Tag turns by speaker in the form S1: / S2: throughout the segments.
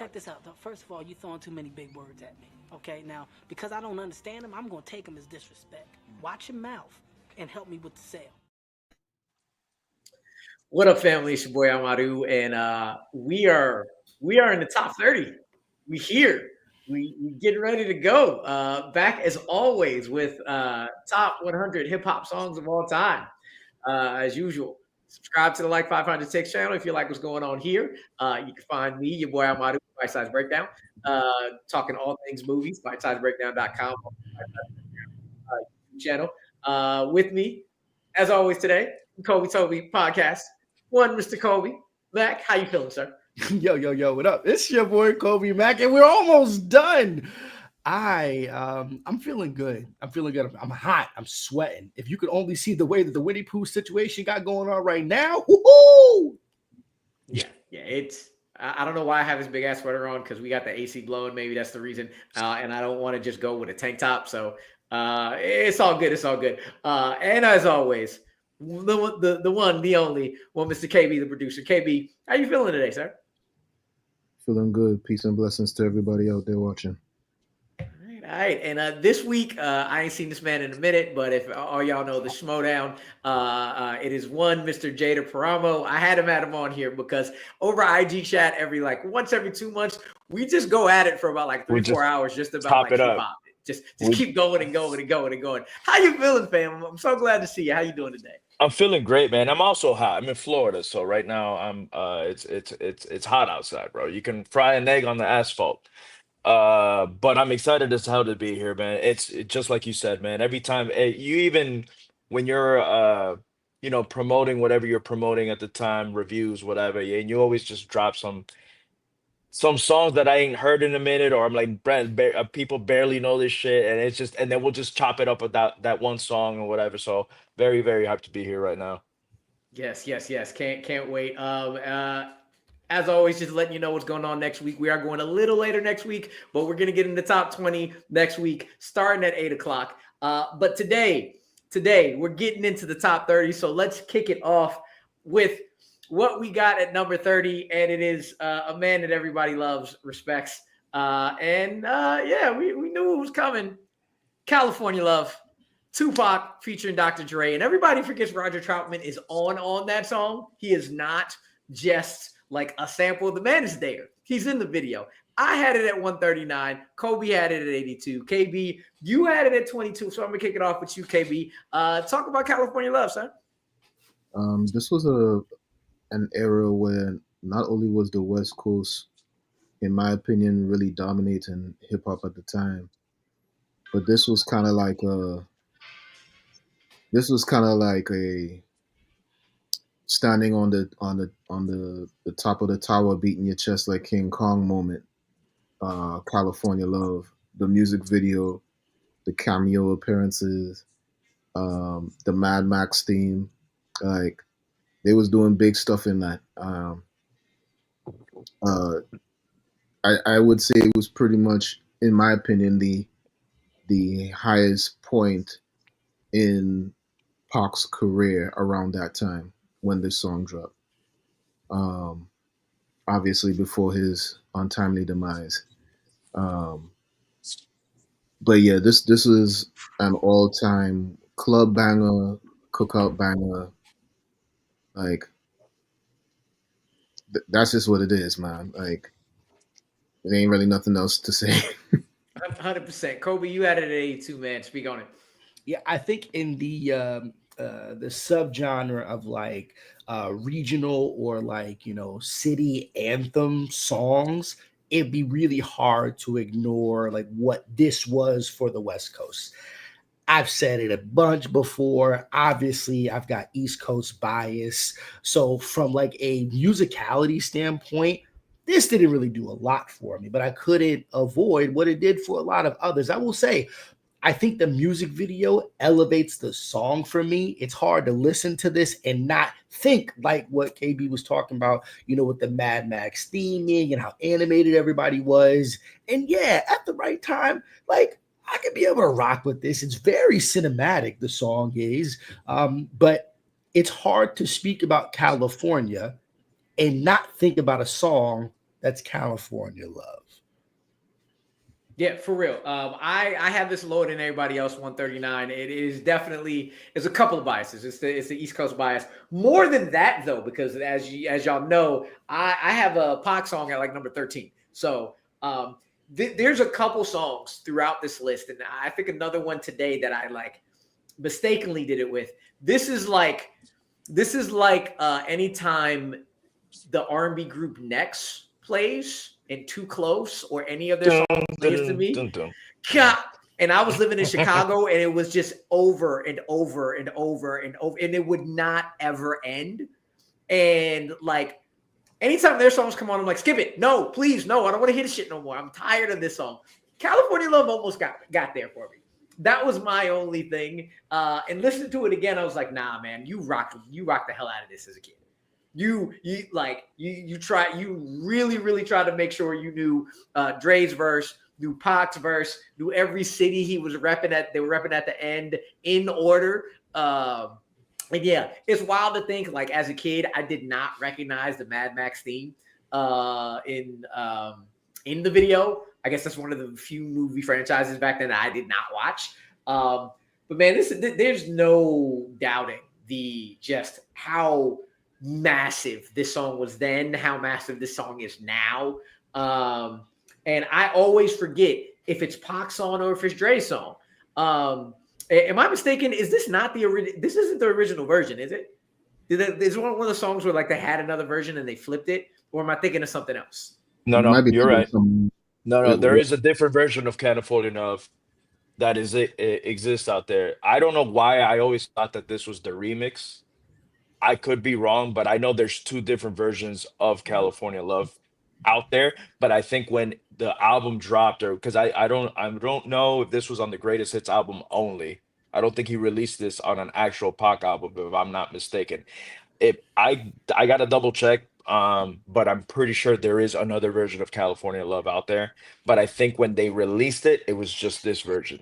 S1: Check this out. First of all, you throwing too many big words at me. Okay, now because I don't understand them, I'm gonna take them as disrespect. Watch your mouth and help me with the sale.
S2: What up, family? It's your boy Amaru, and we are in the top 30. We here. We getting ready to go. Back as always with top 100 hip hop songs of all time. As usual, subscribe to the Like 500 Takes channel if you like what's going on here. You can find me, your boy Amaru, Bite Size Breakdown, talking all things movies, bitesizebreakdown.com channel. With me, as always today, Kobe Toby podcast. One, Mr. Kobe. Mac, how you feeling, sir?
S3: Yo, what up? It's your boy Kolby Mac, and we're almost done. I'm feeling good. I'm hot. I'm sweating. If you could only see the way that the Winnie Pooh situation got going on right now, woohoo!
S2: Yeah. It's I don't know why I have this big ass sweater on because we got the AC blowing. Maybe that's the reason. And I don't want to just go with a tank top. So it's all good. It's all good. And as always, the one, the only one, Mr. KB, the producer. KB, how you feeling today, sir?
S4: Feeling good. Peace and blessings to everybody out there watching.
S2: All right. And this week, I ain't seen this man in a minute, but if all y'all know the Schmoedown, it is one Mr. Jader Paramo. I had him on here because over IG chat once every 2 months, we just go at it for about like 3-4 hours just about like hip hop. Just keep going and going and going and going. How you feeling, fam? I'm so glad to see you. How you doing today?
S5: I'm feeling great, man. I'm also hot. I'm in Florida, so right now I'm it's hot outside, bro. You can fry an egg on the asphalt. But I'm excited as hell to be here, man. It's just like you said, man. Every time you even when you're promoting whatever you're promoting at the time, reviews, whatever, yeah, and you always just drop some songs that I ain't heard in a minute, or I'm like, people barely know this shit, and it's just, and then we'll just chop it up with that one song or whatever. So very, very hyped to be here right now.
S2: Yes. Can't wait. As always, just letting you know what's going on next week. We are going a little later next week, but we're gonna get in the top 20 next week, starting at 8 o'clock. But today we're getting into the top 30. So let's kick it off with what we got at number 30, and it is a man that everybody loves, respects, we knew it was coming. California Love, Tupac featuring Dr. Dre, and everybody forgets Roger Troutman is on that song. He is not just like a sample. The man is there. He's in the video. I had it at 139. Kobe had it at 82. KB, you had it at 22. So I'm gonna kick it off with you, KB. Talk about California Love, son.
S4: This was an era where not only was the West Coast, in my opinion, really dominating hip hop at the time, but this was kind of like a standing on the top of the tower, beating your chest like King Kong moment. California Love, the music video, the cameo appearances, the Mad Max theme, like they was doing big stuff in that. I would say it was pretty much, in my opinion, the highest point in Pac's career around that time when this song dropped. Obviously before his untimely demise. But yeah, this is an all-time club banger, cookout banger. Like that's just what it is, man. Like there ain't really nothing else to say.
S2: 100%. Kobe, you had it at 82, man. Speak on it.
S3: Yeah, I think in the subgenre of like regional or like city anthem songs, it'd be really hard to ignore like what this was for the West Coast. I've said it a bunch before. Obviously, I've got East Coast bias. So from like a musicality standpoint, this didn't really do a lot for me, but I couldn't avoid what it did for a lot of others. I will say, I think the music video elevates the song for me. It's hard to listen to this and not think like what KB was talking about, with the Mad Max theming and how animated everybody was. And yeah, at the right time, like I could be able to rock with this. It's very cinematic, the song is. But it's hard to speak about California and not think about a song That's California Love.
S2: Yeah, for real. I have this lower than everybody else, 139. It is definitely, there's a couple of biases. It's the East Coast bias. More than that, though, because as y'all know, I have a Pac song at like number 13. So there's a couple songs throughout this list, and I think another one today that I like mistakenly did it with. This is like anytime the R&B group Next plays and Too Close or any of their
S5: Dun,
S2: songs plays to
S5: dun,
S2: me.
S5: dun, dun.
S2: And I was living in Chicago, and it was just over and over and over and over, and it would not ever end. And like anytime their songs come on, I'm like, skip it. No, please, no, I don't want to hear this shit no more. I'm tired of this song. California Love almost got there for me. That was my only thing. And listening to it again, I was like, nah, man, you rock the hell out of this as a kid. You really tried to make sure you knew Dre's verse, knew Pac's verse, knew every city he was repping at. They were repping at the end in order. And yeah, it's wild to think, like, as a kid, I did not recognize the Mad Max theme in the video. I guess that's one of the few movie franchises back then that I did not watch. But man, there's no doubting just how massive this song was then, how massive this song is now. And I always forget if it's Pac's song or if it's Dre's song. Am I mistaken? Is this not the original? This isn't the original version, is it? Is one of the songs where like they had another version and they flipped it? Or am I thinking of something else?
S5: No, you're right.
S4: Some,
S5: No, there is a different version of California Love that it exists out there. I don't know why I always thought that this was the remix. I could be wrong, but I know there's two different versions of California Love out there. But I think when the album dropped, or because I don't know if this was on the Greatest Hits album only. I don't think he released this on an actual Pac album, if I'm not mistaken. I gotta double check, but I'm pretty sure there is another version of California Love out there. But I think when they released it, it was just this version.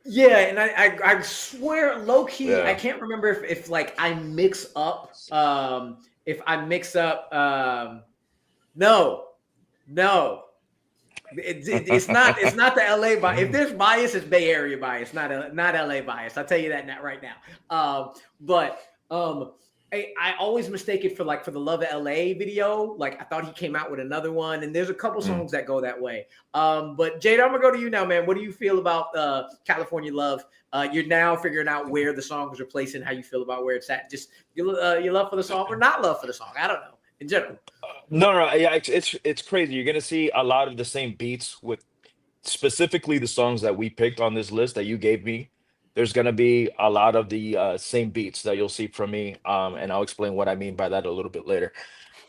S2: Yeah, and I swear, low key, I
S5: Yeah.
S2: can't remember if like I mix up no. It's not the LA bias. If there's bias, it's Bay Area bias, not LA bias. I'll tell you that right now. But I always mistake it for the Love of LA video. Like I thought he came out with another one, and there's a couple songs that go that way. But Jader, I'm gonna go to you now, man. What do you feel about California Love? You're now figuring out where the songs are placed and how you feel about where it's at. Just your love for the song or not love for the song. I don't know. In general.
S5: No, yeah, it's crazy. You're gonna see a lot of the same beats with specifically the songs that we picked on this list that you gave me. There's gonna be a lot of the same beats that you'll see from me, and I'll explain what I mean by that a little bit later.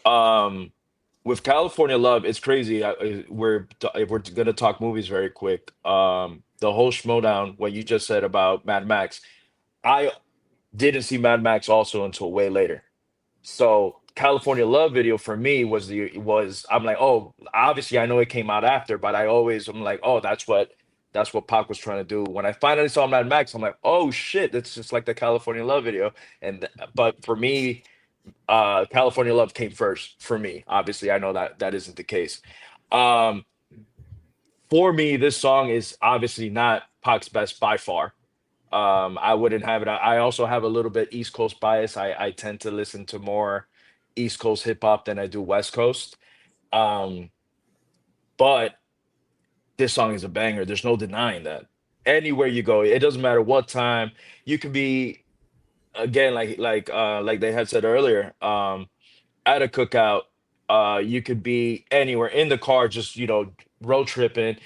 S5: Um, with California Love, it's crazy. If we're gonna talk movies very quick. The whole Schmoedown, what you just said about Mad Max, I didn't see Mad Max also until way later. So California Love video for me was I'm like, oh, obviously I know it came out after, but I'm like, oh, that's what Pac was trying to do. When I finally saw Mad Max, I'm like, oh shit, it's just like the California Love video. But for me, California Love came first for me. Obviously, I know that isn't the case. Um, for me, this song is obviously not Pac's best by far. I wouldn't have it. I also have a little bit East Coast bias. I tend to listen to more East Coast hip hop than I do West Coast. Um, but this song is a banger. There's no denying that. Anywhere you go, it doesn't matter what time. You could be again, like they had said earlier, at a cookout. You could be anywhere in the car, just road tripping,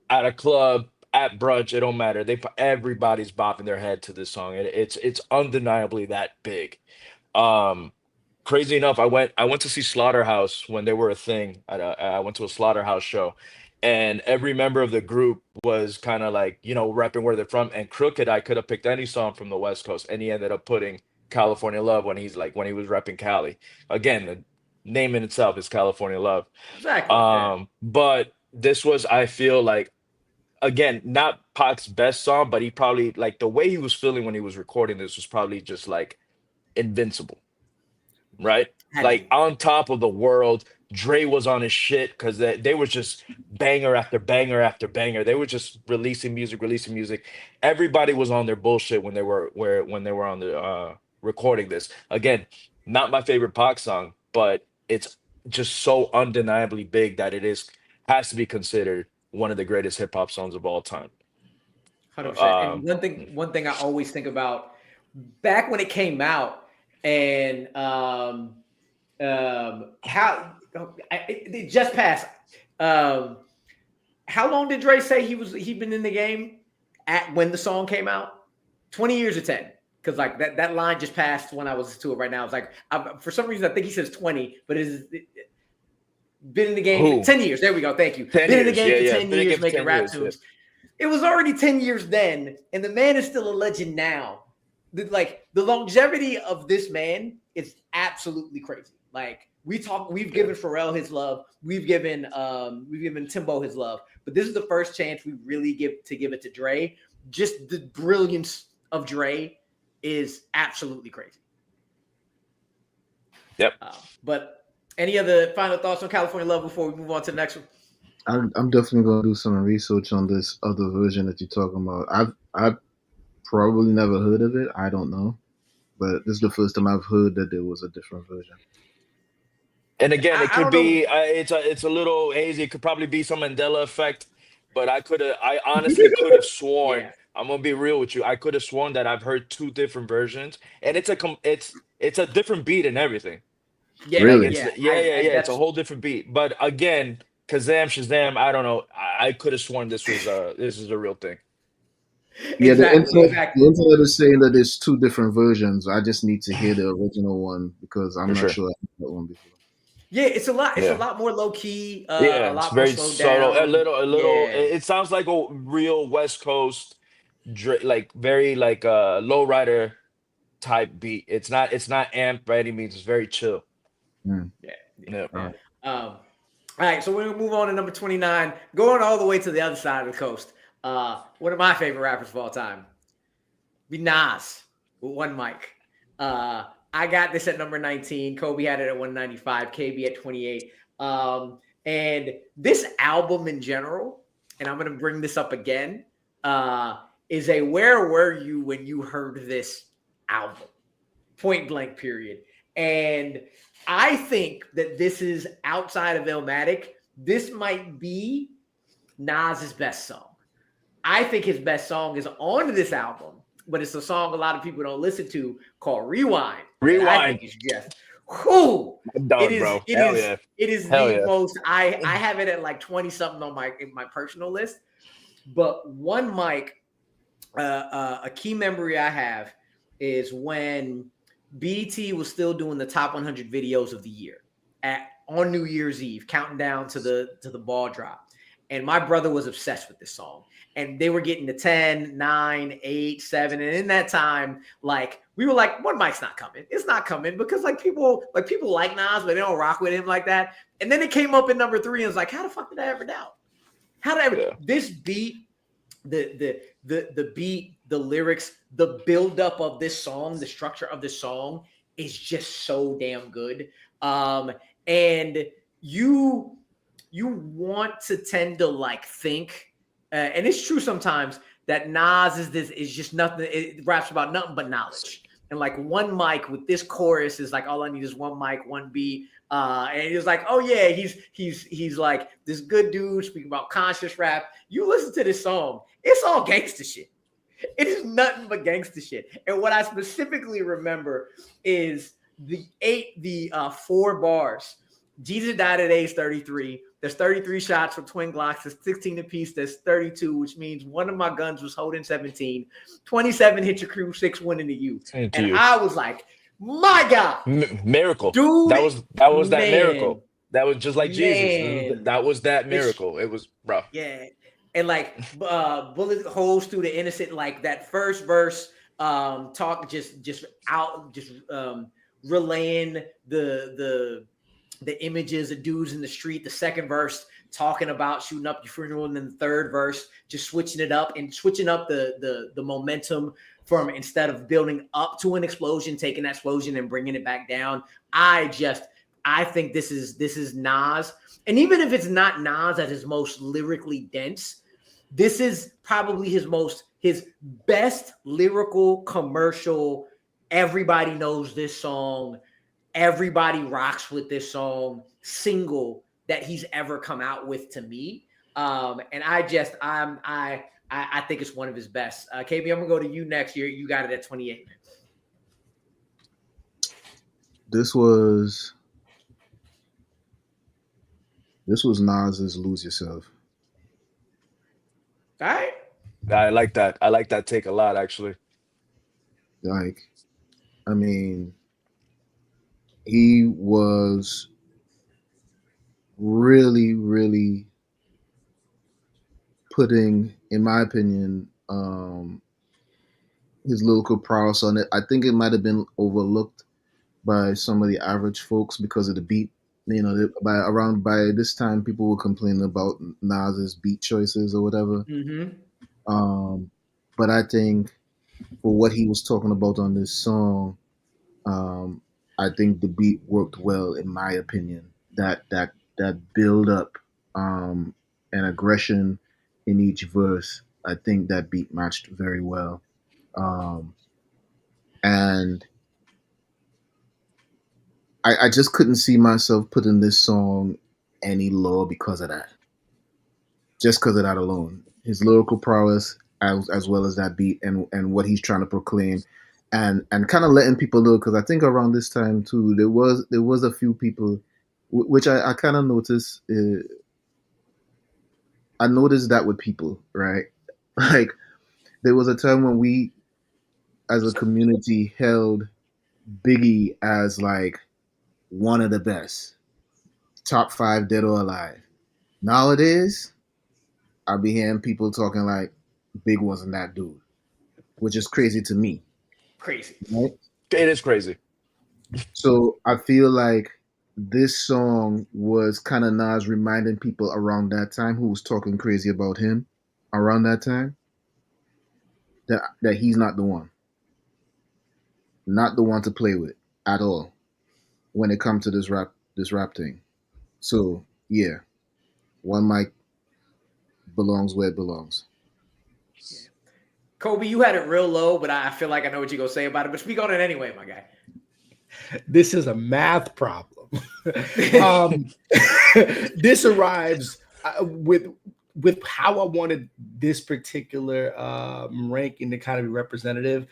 S5: at a club, at brunch. It don't matter. Everybody's bopping their head to this song. It's undeniably that big. Um, Crazy enough, I went to see Slaughterhouse when they were a thing. I went to a Slaughterhouse show, and every member of the group was kind of like repping where they're from. And Crooked, I could have picked any song from the West Coast, and he ended up putting California Love when he was repping Cali. Again, the name in itself is California Love.
S2: Exactly. Yeah.
S5: But this was, I feel like, again, not Pac's best song, but he probably like the way he was feeling when he was recording this was probably just like invincible, right? like on top of the world. Dre was on his shit because they was just banger after banger after banger. They were just releasing music, releasing music. Everybody was on their bullshit when they were on the recording this. Again, not my favorite Pac song, but it's just so undeniably big that has to be considered one of the greatest hip hop songs of all time.
S2: 100%. And one thing I always think about back when it came out, and it just passed. How long did Dre say he'd been in the game at when the song came out? 20 years or 10? Because like that line just passed when I was to it right now. It's like for some reason I think he says 20, but it been in the game for 10 years. There we go. Thank you. Been in the game for 10 years making rap tunes. It was already 10 years then, and the man is still a legend now. The longevity of this man is absolutely crazy. Like we've given Pharrell his love, we've given Timbo his love, but this is the first chance we really give it to Dre. Just the brilliance of Dre is absolutely crazy.
S5: Yep.
S2: But any other final thoughts on California Love before we move on to the next one?
S4: I'm definitely gonna do some research on this other version that you're talking about. I've probably never heard of it. I don't know, but this is the first time I've heard that there was a different version.
S5: And again, it could be it's a little hazy. It could probably be some Mandela effect, but I honestly could have sworn. Yeah. I'm gonna be real with you. I could have sworn that I've heard two different versions, and it's a different beat and everything.
S2: Yeah,
S4: really?
S5: It's a whole different beat. But again, Kazam Shazam, I don't know. I could have sworn this is a real thing.
S4: Yeah, the internet is saying that there's two different versions. I just need to hear the original one because I'm not sure I've heard that one before.
S2: Yeah, it's a lot. It's a lot more low key. A lot
S5: it's very
S2: more
S5: subtle.
S2: down.
S5: A little. Yeah. It sounds like a real West Coast, like very like a lowrider type beat. It's not amped by any means. It's very chill.
S2: Yeah. All right, so we're gonna move on to number 29, going all the way to the other side of the coast. One of my favorite rappers of all time, be Nas with One Mic. I got this at number 19. Kolby had it at 195. KB at 28. And this album in general, and I'm gonna bring this up again, is a where were you when you heard this album? Point blank, period. And I think that this is outside of Illmatic. This might be Nas's best song. I think his best song is on this album, but it's a song a lot of people don't listen to called Rewind. I think it's just it is the most. I have it at like 20 something on my personal list. But One Mic, a key memory I have is when BET was still doing the top 100 videos of the year on New Year's Eve, counting down to the ball drop. And my brother was obsessed with this song. And they were getting to 10, 9, 8, 7. And in that time, like, we were like, One Mic's not coming. It's not coming because people like Nas, but they don't rock with him like that. And then it came up in number 3 and it's like, how the fuck did I ever doubt? This beat, the beat, the lyrics, the buildup of this song, the structure of this song is just so damn good. And you want to tend to like think, and it's true sometimes that Nas is just nothing. It raps about nothing but knowledge. And like One Mic with this chorus is like, all I need is one mic, one beat. And he was like, oh yeah, he's like this good dude speaking about conscious rap. You listen to this song, it's all gangster shit. It is nothing but gangster shit. And what I specifically remember is the 4 bars. Jesus died at age 33. There's 33 shots from twin Glocks. There's 16 apiece. There's 32, which means one of my guns was holding 17. 27 hit your crew, 6 went into you. I was like, my God.
S5: Miracle. Dude. That was that miracle. That was just like Jesus. That was that miracle. It was, bro.
S2: Yeah. And like bullet holes through the innocent, like that first verse, relaying the the images of dudes in the street. The second verse talking about shooting up your funeral, and then the third verse just switching it up and switching up the momentum from, instead of building up to an explosion, taking that explosion and bringing it back down. I think this is Nas, and even if it's not Nas at his most lyrically dense, this is probably his best lyrical commercial. Everybody knows this song. Everybody rocks with this song single that he's ever come out with, to me. And I think it's one of his best. KB, I'm gonna go to you next. You got it at 28.
S4: This was Nas's "Lose Yourself."
S2: All right.
S5: I like that. I like that take a lot, actually.
S4: Like, I mean, he was really, really putting, in my opinion, his lyrical prowess on it. I think it might have been overlooked by some of the average folks because of the beat. You know, by this time, people were complaining about Nas's beat choices or whatever.
S2: Mm-hmm.
S4: But I think for what he was talking about on this song, I think the beat worked well, in my opinion. That build up and aggression in each verse, I think that beat matched very well. And I just couldn't see myself putting this song any lower because of that. Just because of that alone. His lyrical prowess, as well as that beat and what he's trying to proclaim, and kind of letting people know, because I think around this time too, there was a few people, which I kind of noticed. I noticed that with people, right? Like, there was a time when we, as a community, held Biggie as like one of the best, top 5 dead or alive. Nowadays, I'll be hearing people talking like Big wasn't that dude, which is crazy to me.
S2: Crazy.
S4: Right?
S5: It is crazy.
S4: So I feel like this song was kind of Nas reminding people around that time who was talking crazy about him around that time that he's not the one to play with at all when it comes to this rap thing. So yeah, one mic belongs where it belongs.
S2: Kolby, you had it real low, but I feel like I know what you're going to say about it. But speak on it anyway, my guy.
S3: This is a math problem. This arrives with how I wanted this particular ranking to kind of be representative.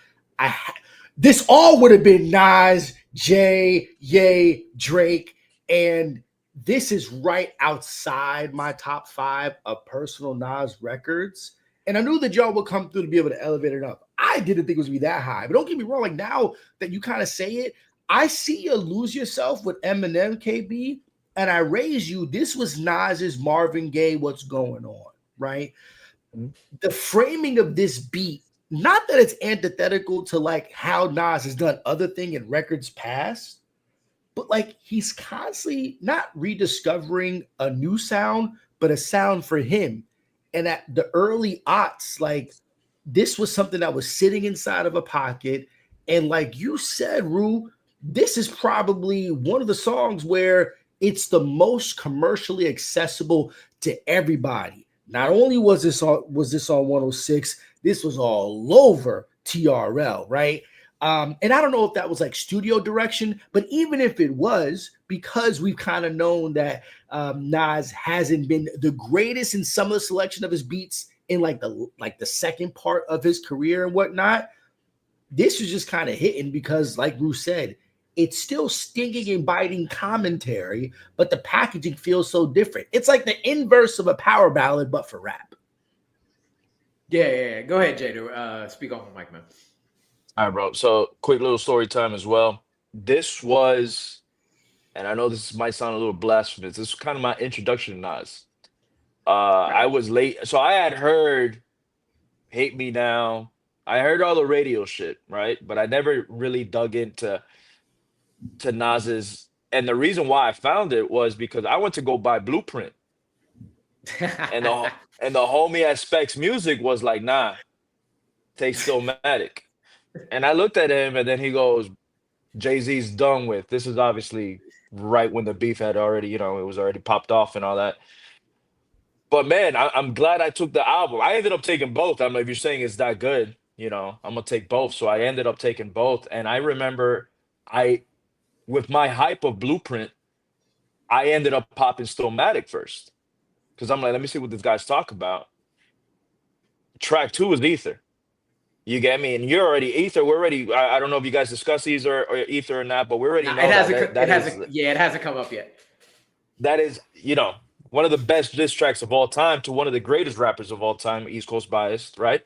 S3: This all would have been Nas, Jay, Ye, Drake, and this is right outside my top 5 of personal Nas records. And I knew that y'all would come through to be able to elevate it up. I didn't think it was going to be that high. But don't get me wrong, like now that you kind of say it, I see you Lose Yourself with Eminem, KB, and I raise you. This was Nas's Marvin Gaye, What's Going On, right? Mm-hmm. The framing of this beat, not that it's antithetical to like how Nas has done other thing in records past, but like he's constantly not rediscovering a new sound, but a sound for him. And at the early aughts, like this was something that was sitting inside of a pocket. And like you said, Rue, this is probably one of the songs where it's the most commercially accessible to everybody. Not only was this on 106, this was all over TRL, right? And I don't know if that was like studio direction, but even if it was, because we've kind of known that Nas hasn't been the greatest in some of the selection of his beats in like the second part of his career and whatnot, this was just kind of hitting because, like Bruce said, it's still stinging and biting commentary, but the packaging feels so different. It's like the inverse of a power ballad, but for rap.
S2: Yeah. Go ahead, Jader. Speak on the mic, man.
S5: All right, bro. So quick little story time as well. This was, and I know this might sound a little blasphemous. This was kind of my introduction to Nas. I was late, so I had heard "Hate Me Now." I heard all the radio shit, right? But I never really dug into Nas's And the reason why I found it was because I went to go buy Blueprint, and the homie at Specs Music was like, "Nah, take Stillmatic." And I looked at him, and then he goes, "Jay-Z's done with." This is obviously right when the beef had already, it was already popped off and all that. But man, I'm glad I took the album. I ended up taking both. I'm like, if you're saying it's that good, I'm gonna take both. So I ended up taking both. And I remember I, with my hype of Blueprint, I ended up popping Stillmatic first. Because I'm like, let me see what this guy's talking about. Track two is Ether. You get me? And you're already Ether. We're already. I don't know if you guys discuss Ether or Ether or not, but we already
S2: Nah,
S5: know
S2: it
S5: that
S2: hasn't.
S5: that is
S2: It hasn't come up yet.
S5: that is one of the best diss tracks of all time to one of the greatest rappers of all time, East Coast biased, right?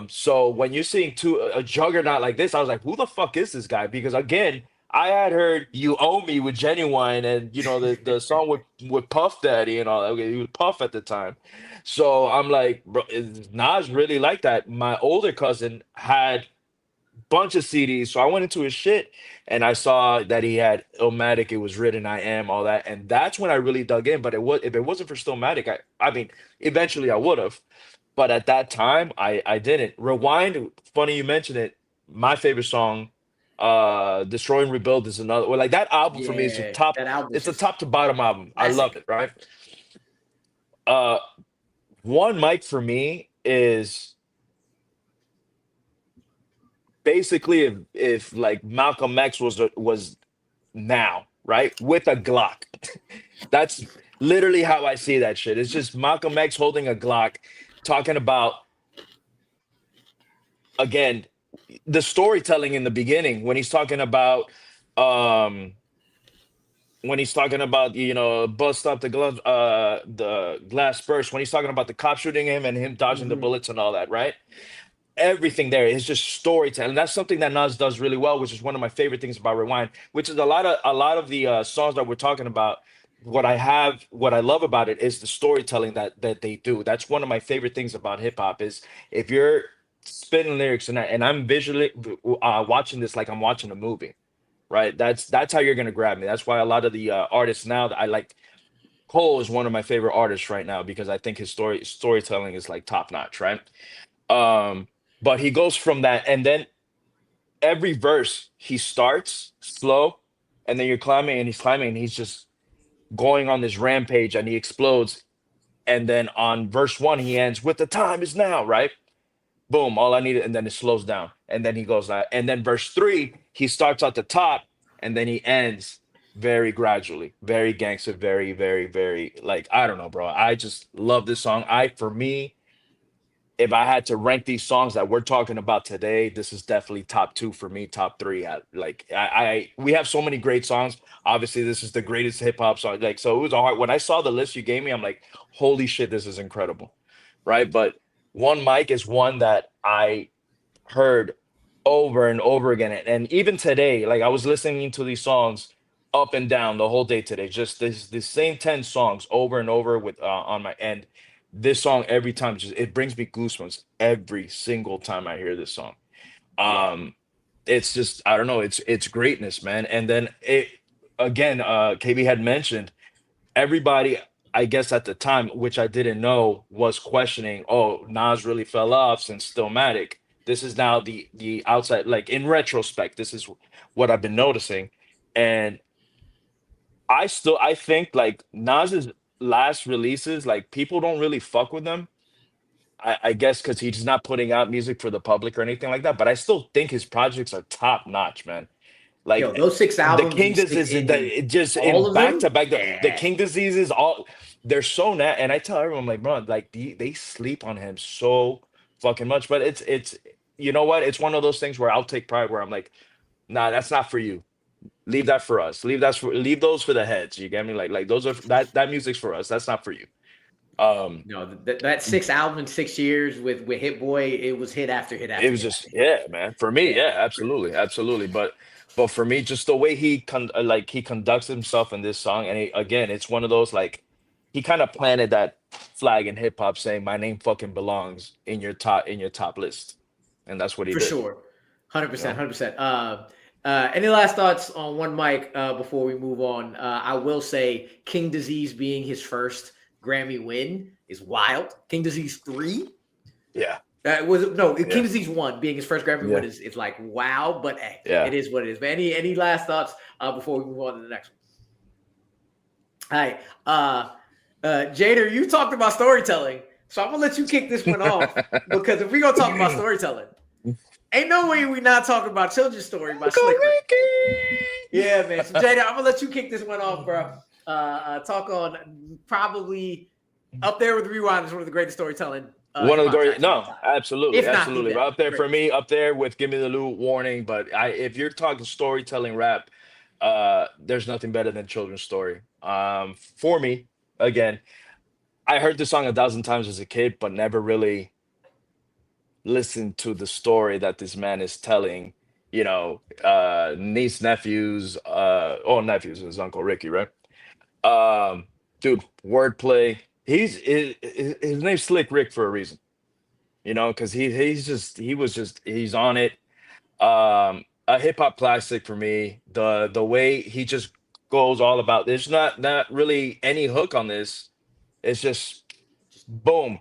S5: So when you're seeing a juggernaut like this, I was like, who the fuck is this guy? Because again, I had heard "You Owe Me" with Genuine, and the song with Puff Daddy and all that. Okay, he was Puff at the time, so I'm like, bro, is Nas really like that? My older cousin had bunch of CDs, so I went into his shit and I saw that he had Illmatic. It was written, "I Am," all that, and that's when I really dug in. But if it wasn't for Stillmatic, I mean, eventually I would have. But at that time, I didn't. Rewind, funny you mentioned it. My favorite song, Destroy and Rebuild is another. Well, like that album for me is a
S2: Yeah,
S5: top.
S2: that album is
S5: It's a
S2: just
S5: top to bottom album. I love
S2: classic.
S5: it, right? Uh, One mic for me is basically if like Malcolm X was now, right? With a Glock. That's literally how I see that shit. It's just Malcolm X holding a Glock, talking about, again, the storytelling in the beginning when he's talking about um bust up the glass burst, when he's talking about the cop shooting him and him dodging the
S2: Hmm.
S5: bullets and all that, right? Everything there is just storytelling. That's something that Nas does really well, which is one of my favorite things about Rewind, which is a lot of the songs that we're talking about. What I love about it is the storytelling that they do. That's one of my favorite things about hip hop is if you're spitting lyrics and I'm visually watching this like I'm watching a movie, right? That's how you're gonna grab me. That's why a lot of the artists now that I like. Cole is one of my favorite artists right now because I think his storytelling is like top notch, right? Um, but he goes from that, and then every verse he starts slow, and then you're climbing, and he's climbing, and he's just going on this rampage, and he explodes. And then on verse one, he ends with "The time is now," right? Boom, all I needed, and then it slows down, and then he goes that, and then verse three, he starts at the top, and then he ends very gradually, very gangster, very, very, very like I don't know, bro. I just love this song. For me, if I had to rank these songs that we're talking about today, this is definitely top two for me, top three. We have so many great songs. Obviously, this is the greatest hip hop song. Like, so it was hard. When I saw the list you gave me, I'm like, holy shit, this is incredible. Right. But One Mic is one that I heard over and over again. And even today, like I was listening to these songs up and down the whole day today, just this same 10 songs over and over with on my end. This song every time just it brings me goosebumps every single time I hear this song.
S2: Yeah.
S5: It's just I don't know, it's greatness, man. And then it again, KB had mentioned everybody, I guess at the time, which I didn't know, was questioning, oh, Nas really fell off since Stillmatic. This is now the outside, like in retrospect, this is what I've been noticing. And I think like Nas's last releases, like people don't really fuck with them. I guess because he's not putting out music for the public or anything like that. But I still think his projects are top notch, man.
S2: Yo,
S5: Like
S2: those six
S5: the
S2: albums
S5: King
S2: you stick
S5: disease,
S2: in
S5: it just
S2: all
S5: in
S2: of
S5: back to
S2: them.
S5: back, the
S2: Yeah.
S5: King diseases, all they're so nat. And I tell everyone, I'm like, bro, like they sleep on him so fucking much. But it's you know what? It's one of those things where I'll take pride where I'm like, nah, that's not for you. Leave that for us. Leave those for the heads. You get me? Like those are that music's for us. That's not for you. Um,
S2: No, that six albums in 6 years with Hit Boy, it was hit after hit
S5: it
S2: after
S5: was
S2: hit
S5: just
S2: after hit.
S5: yeah, man. For me,
S2: Yeah,
S5: yeah, absolutely, absolutely. But for me, just the way like he conducts himself in this song, and again, it's one of those like he kind of planted that flag in hip hop, saying my name fucking belongs in your top list, and that's what he
S2: for
S5: did.
S2: sure. 100%,
S5: You know,
S2: 100%. Any last thoughts on One Mic before we move on? I will say King Disease being his first Grammy win is wild. King Disease 3.
S5: Yeah.
S2: That was no
S5: Yeah.
S2: King Disease 1 being his first Grammy
S5: Yeah.
S2: win is like wow, but hey,
S5: Yeah.
S2: it is what it is. But any last thoughts before we move on to the next one? All right. Jader, you talked about storytelling. So I'm gonna let you kick this one off because if we're gonna talk about storytelling, ain't no way we not talking about Children's Story by Slick Rick. Yeah, man. So Jader, I'm gonna let you kick this one off, bro. Talk on probably up there with Rewind is one of the greatest storytelling.
S5: One of the
S2: hip-hop
S5: great,
S2: tracks of all
S5: no,
S2: time.
S5: absolutely,
S2: If not the
S5: absolutely.
S2: best.
S5: Up there for me, up there with "Give Me the Loot," Warning. But if you're talking storytelling rap, there's nothing better than Children's Story. For me, again, I heard the song 1,000 times as a kid, but never really listened to the story that this man is telling. You know, niece, nephews, nephews, his uncle Ricky, right? Dude, wordplay. His name's Slick Rick for a reason, you know, because he's on it. A hip hop classic for me. The way he just goes all about. There's not really any hook on this. It's just boom.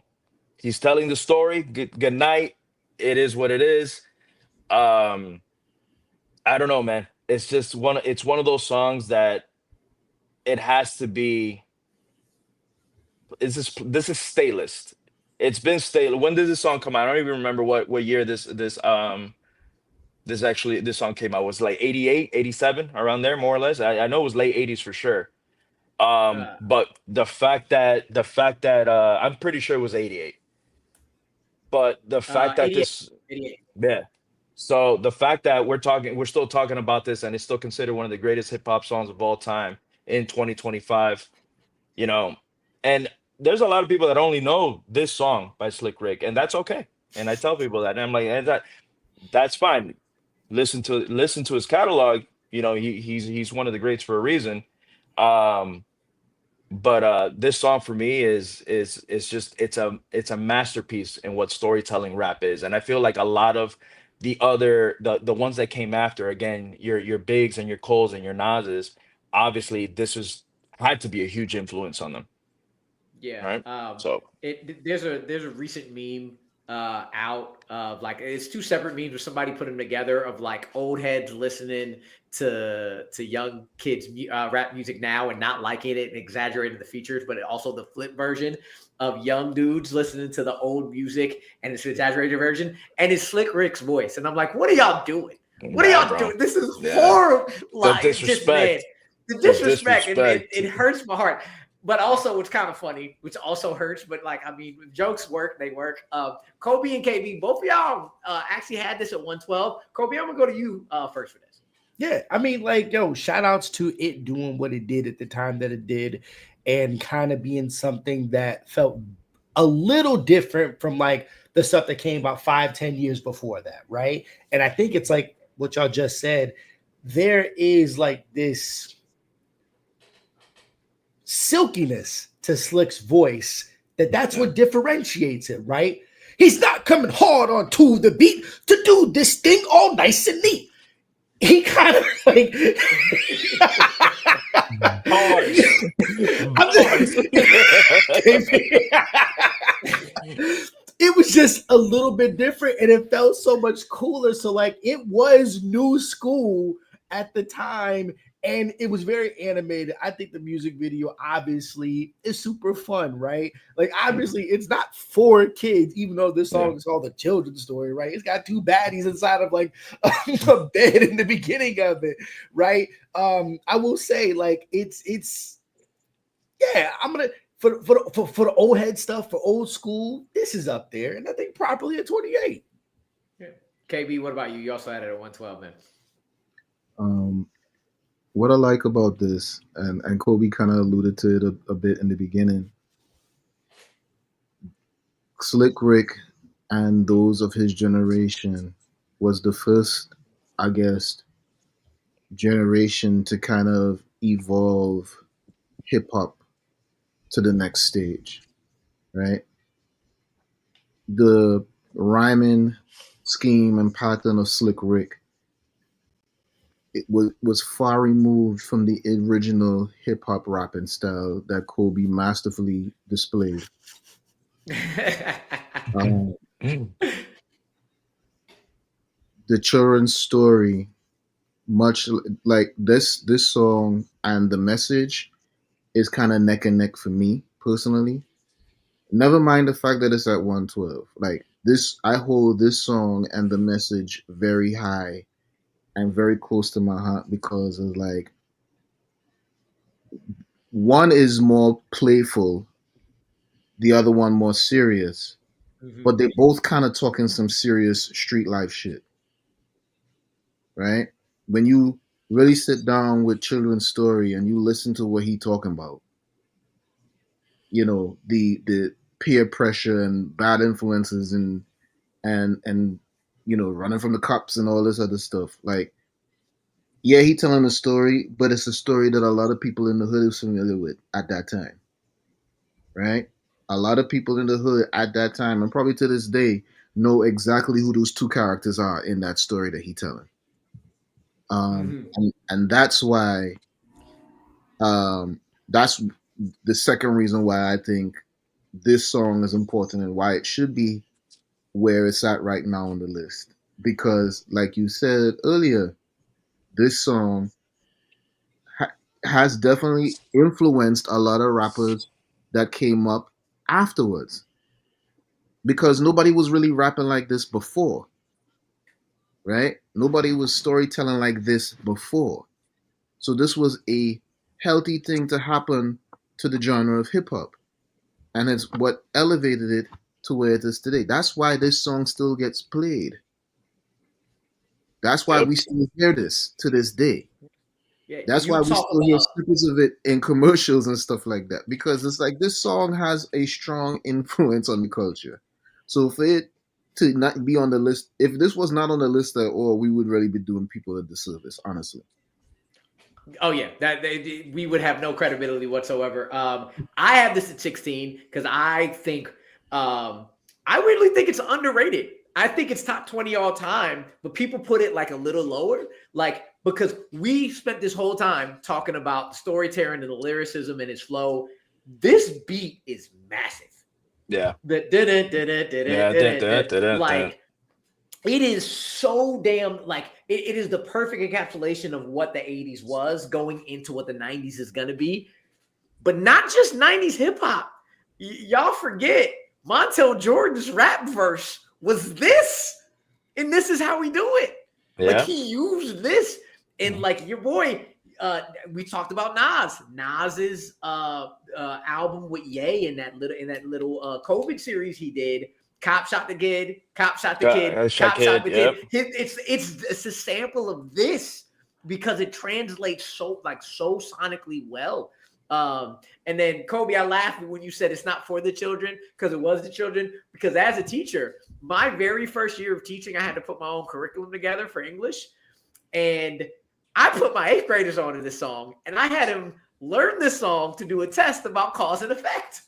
S5: He's telling the story. Good night. It is what it is. Um, I don't know, man. It's just one. It's one of those songs that it has to be. This is stay list. It's been stay. When did this song come out? I don't even remember what year this song came out. Was it like 88, 87, around there, more or less. I know it was late 80s for sure. But the fact that I'm pretty sure it was 88. But the fact that
S2: 88.
S5: this
S2: 88.
S5: yeah. So the fact that we're still talking about this, and it's still considered one of the greatest hip hop songs of all time in 2025, you know, and there's a lot of people that only know this song by Slick Rick, and that's okay. And I tell people that, and I'm like, that's fine. Listen to his catalog. You know, he's one of the greats for a reason. Um, but this song for me is just it's a masterpiece in what storytelling rap is, and I feel like a lot of the ones that came after, again, your Bigs and your Coles and your Nas's, obviously this was had to be a huge influence on them,
S2: Yeah.
S5: right? So
S2: There's a recent meme out of like it's two separate memes where somebody put them together of like old heads listening to young kids rap music now and not liking it and exaggerating the features, but also the flip version of young dudes listening to the old music and it's an exaggerated version and it's Slick Rick's voice. And I'm like, what are y'all doing? What are
S5: yeah,
S2: y'all
S5: bro,
S2: doing? This is
S5: yeah,
S2: horrible.
S5: the
S2: Like, just man,
S5: disrespect,
S2: the
S5: the
S2: disrespect, and
S5: disrespect.
S2: it hurts my heart. But also, it's kind of funny, which also hurts. But like, I mean, jokes work; they work. Kolby and KB, both of y'all actually had this at 112. Kolby, I'm gonna go to you first for this.
S3: Yeah, I mean, like, yo, shout outs to it doing what it did at the time that it did, and kind of being something that felt a little different from like the stuff that came about 5-10 years before that, right? And I think it's like what y'all just said. There is like this silkiness to Slick's voice that's what differentiates it, right? He's not coming hard onto the beat to do this thing all nice and neat. He kind of like
S5: Bars.
S3: It was just a little bit different and it felt so much cooler. So like it was new school at the time and it was very animated. I think the music video obviously is super fun, right? Like obviously it's not for kids, even though this song is called The Children's Story, right? It's got two baddies inside of like a bed in the beginning of it, right? I will say like it's yeah, I'm gonna for the old head stuff, for old school, this is up there, and I think properly at 28.
S2: Yeah. KB, what about you? You also had it at 112, man.
S4: What I like about this, and Kobe kind of alluded to it a bit in the beginning, Slick Rick and those of his generation was the first, I guess, generation to kind of evolve hip hop to the next stage, right? The rhyming scheme and pattern of Slick Rick it was far removed from the original hip hop rapping style that Kolby masterfully displayed. Um, the children's story, much like this song and the message, is kind of neck and neck for me personally. Never mind the fact that it's at 112. Like this, I hold this song and the message very high and very close to my heart because of like one is more playful, the other one more serious, but they both kind of talking some serious street life shit, right? When you really sit down with children's story and you listen to what he talking about, you know, the peer pressure and bad influences and you know, running from the cops and all this other stuff. Like, yeah, he telling a story, but it's a story that a lot of people in the hood is familiar with at that time, right? A lot of people in the hood at that time, and probably to this day, know exactly who those two characters are in that story that he telling. And that's why that's the second reason why I think this song is important and why it should be where it's at right now on the list. Because, like you said earlier, this song has definitely influenced a lot of rappers that came up afterwards. Because nobody was really rapping like this before, right? Nobody was storytelling like this before. So this was a healthy thing to happen to the genre of hip hop. And it's what elevated it to where it is today. That's why this song still gets played. That's why
S5: Yep.
S4: we still hear this to this day.
S2: Yeah,
S4: That's
S2: you
S4: why we
S2: talk
S4: still hear
S2: about
S4: snippets of it in commercials and stuff like that. Because it's like this song has a strong influence on the culture. So for it to not be on the list, if this was not on the list at all, we would really be doing people a disservice, honestly.
S2: Oh yeah, we would have no credibility whatsoever. I have this at 16 because I think I really think it's underrated. I think it's top 20 all time, but people put it like a little lower, like because we spent this whole time talking about the storytelling and the lyricism and its flow. This beat is massive.
S5: Yeah.
S2: Like it is so damn like it is the perfect encapsulation of what the 80s was going into what the 90s is going to be, but not just 90s hip-hop. Y'all forget Montel Jordan's rap verse was this, and this is how we do it. Like he used this, and like your boy we talked about Nas's album with Ye in that little COVID series he did. Cop shot the kid, cop shot the kid, cop shot the kid. It's a sample of this because it translates so sonically well. And then Kolby, I laughed when you said it's not for the children because it was the children. Because as a teacher, my very first year of teaching, I had to put my own curriculum together for English, and I put my 8th graders onto this song, and I had them learn this song to do a test about cause and effect.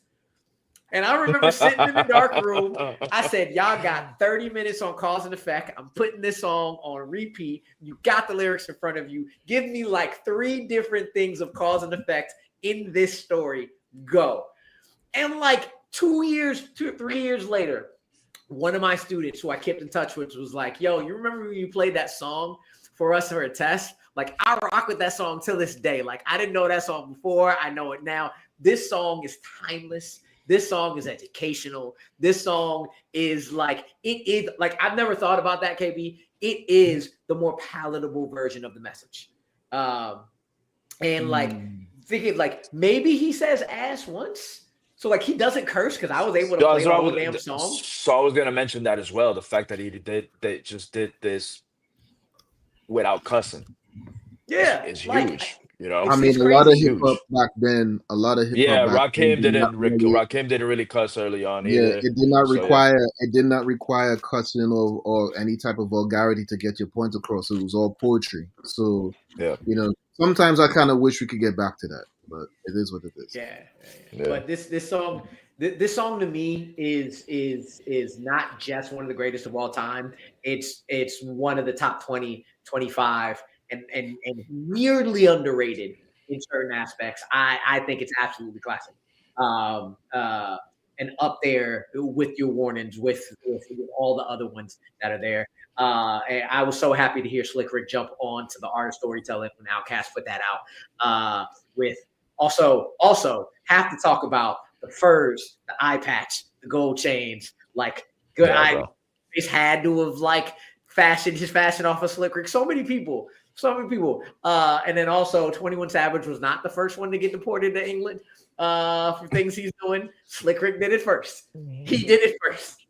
S2: And I remember sitting in the dark room. I said, y'all got 30 minutes on cause and effect. I'm putting this song on repeat. You got the lyrics in front of you. Give me like 3 different things of cause and effect in this story. Go. And like 2 or 3 years later, one of my students who I kept in touch with was like, yo, you remember when you played that song for us for a test? Like, I rock with that song till this day. Like, I didn't know that song before. I know it now. This song is timeless. This song is educational. This song is like, it is like, I've never thought about that, KB. It is the more palatable version of the message. And like, thinking like, maybe he says ass once. So like, he doesn't curse because I was able to play the whole damn song.
S5: So I was going to mention that as well. The fact that they just did this without cussing.
S2: Yeah.
S5: Is
S2: like,
S5: huge. You know,
S4: I mean, a lot of hip hop back then.
S5: Rakim didn't really cuss early on either.
S4: It did not require it did not require cussing or any type of vulgarity to get your point across. It was all poetry. So you know, sometimes I kind of wish we could get back to that, but it is what it is.
S2: Yeah. But this song to me is not just one of the greatest of all time. It's one of the top 20, 25. and weirdly underrated in certain aspects. I think it's absolutely classic. Um, uh, and up there with your warnings, with all the other ones that are there. And I was so happy to hear Slick Rick jump on to the art of storytelling when Outkast put that out. With also have to talk about the furs, the eye patch, the gold chains. Like good
S5: Yeah,
S2: eye,
S5: bro.
S2: he's had to have like fashioned his fashion off of Slick Rick. So many people. So many people. And then also 21 Savage was not the first one to get deported to England for things he's doing. Slick Rick did it first. He did it first.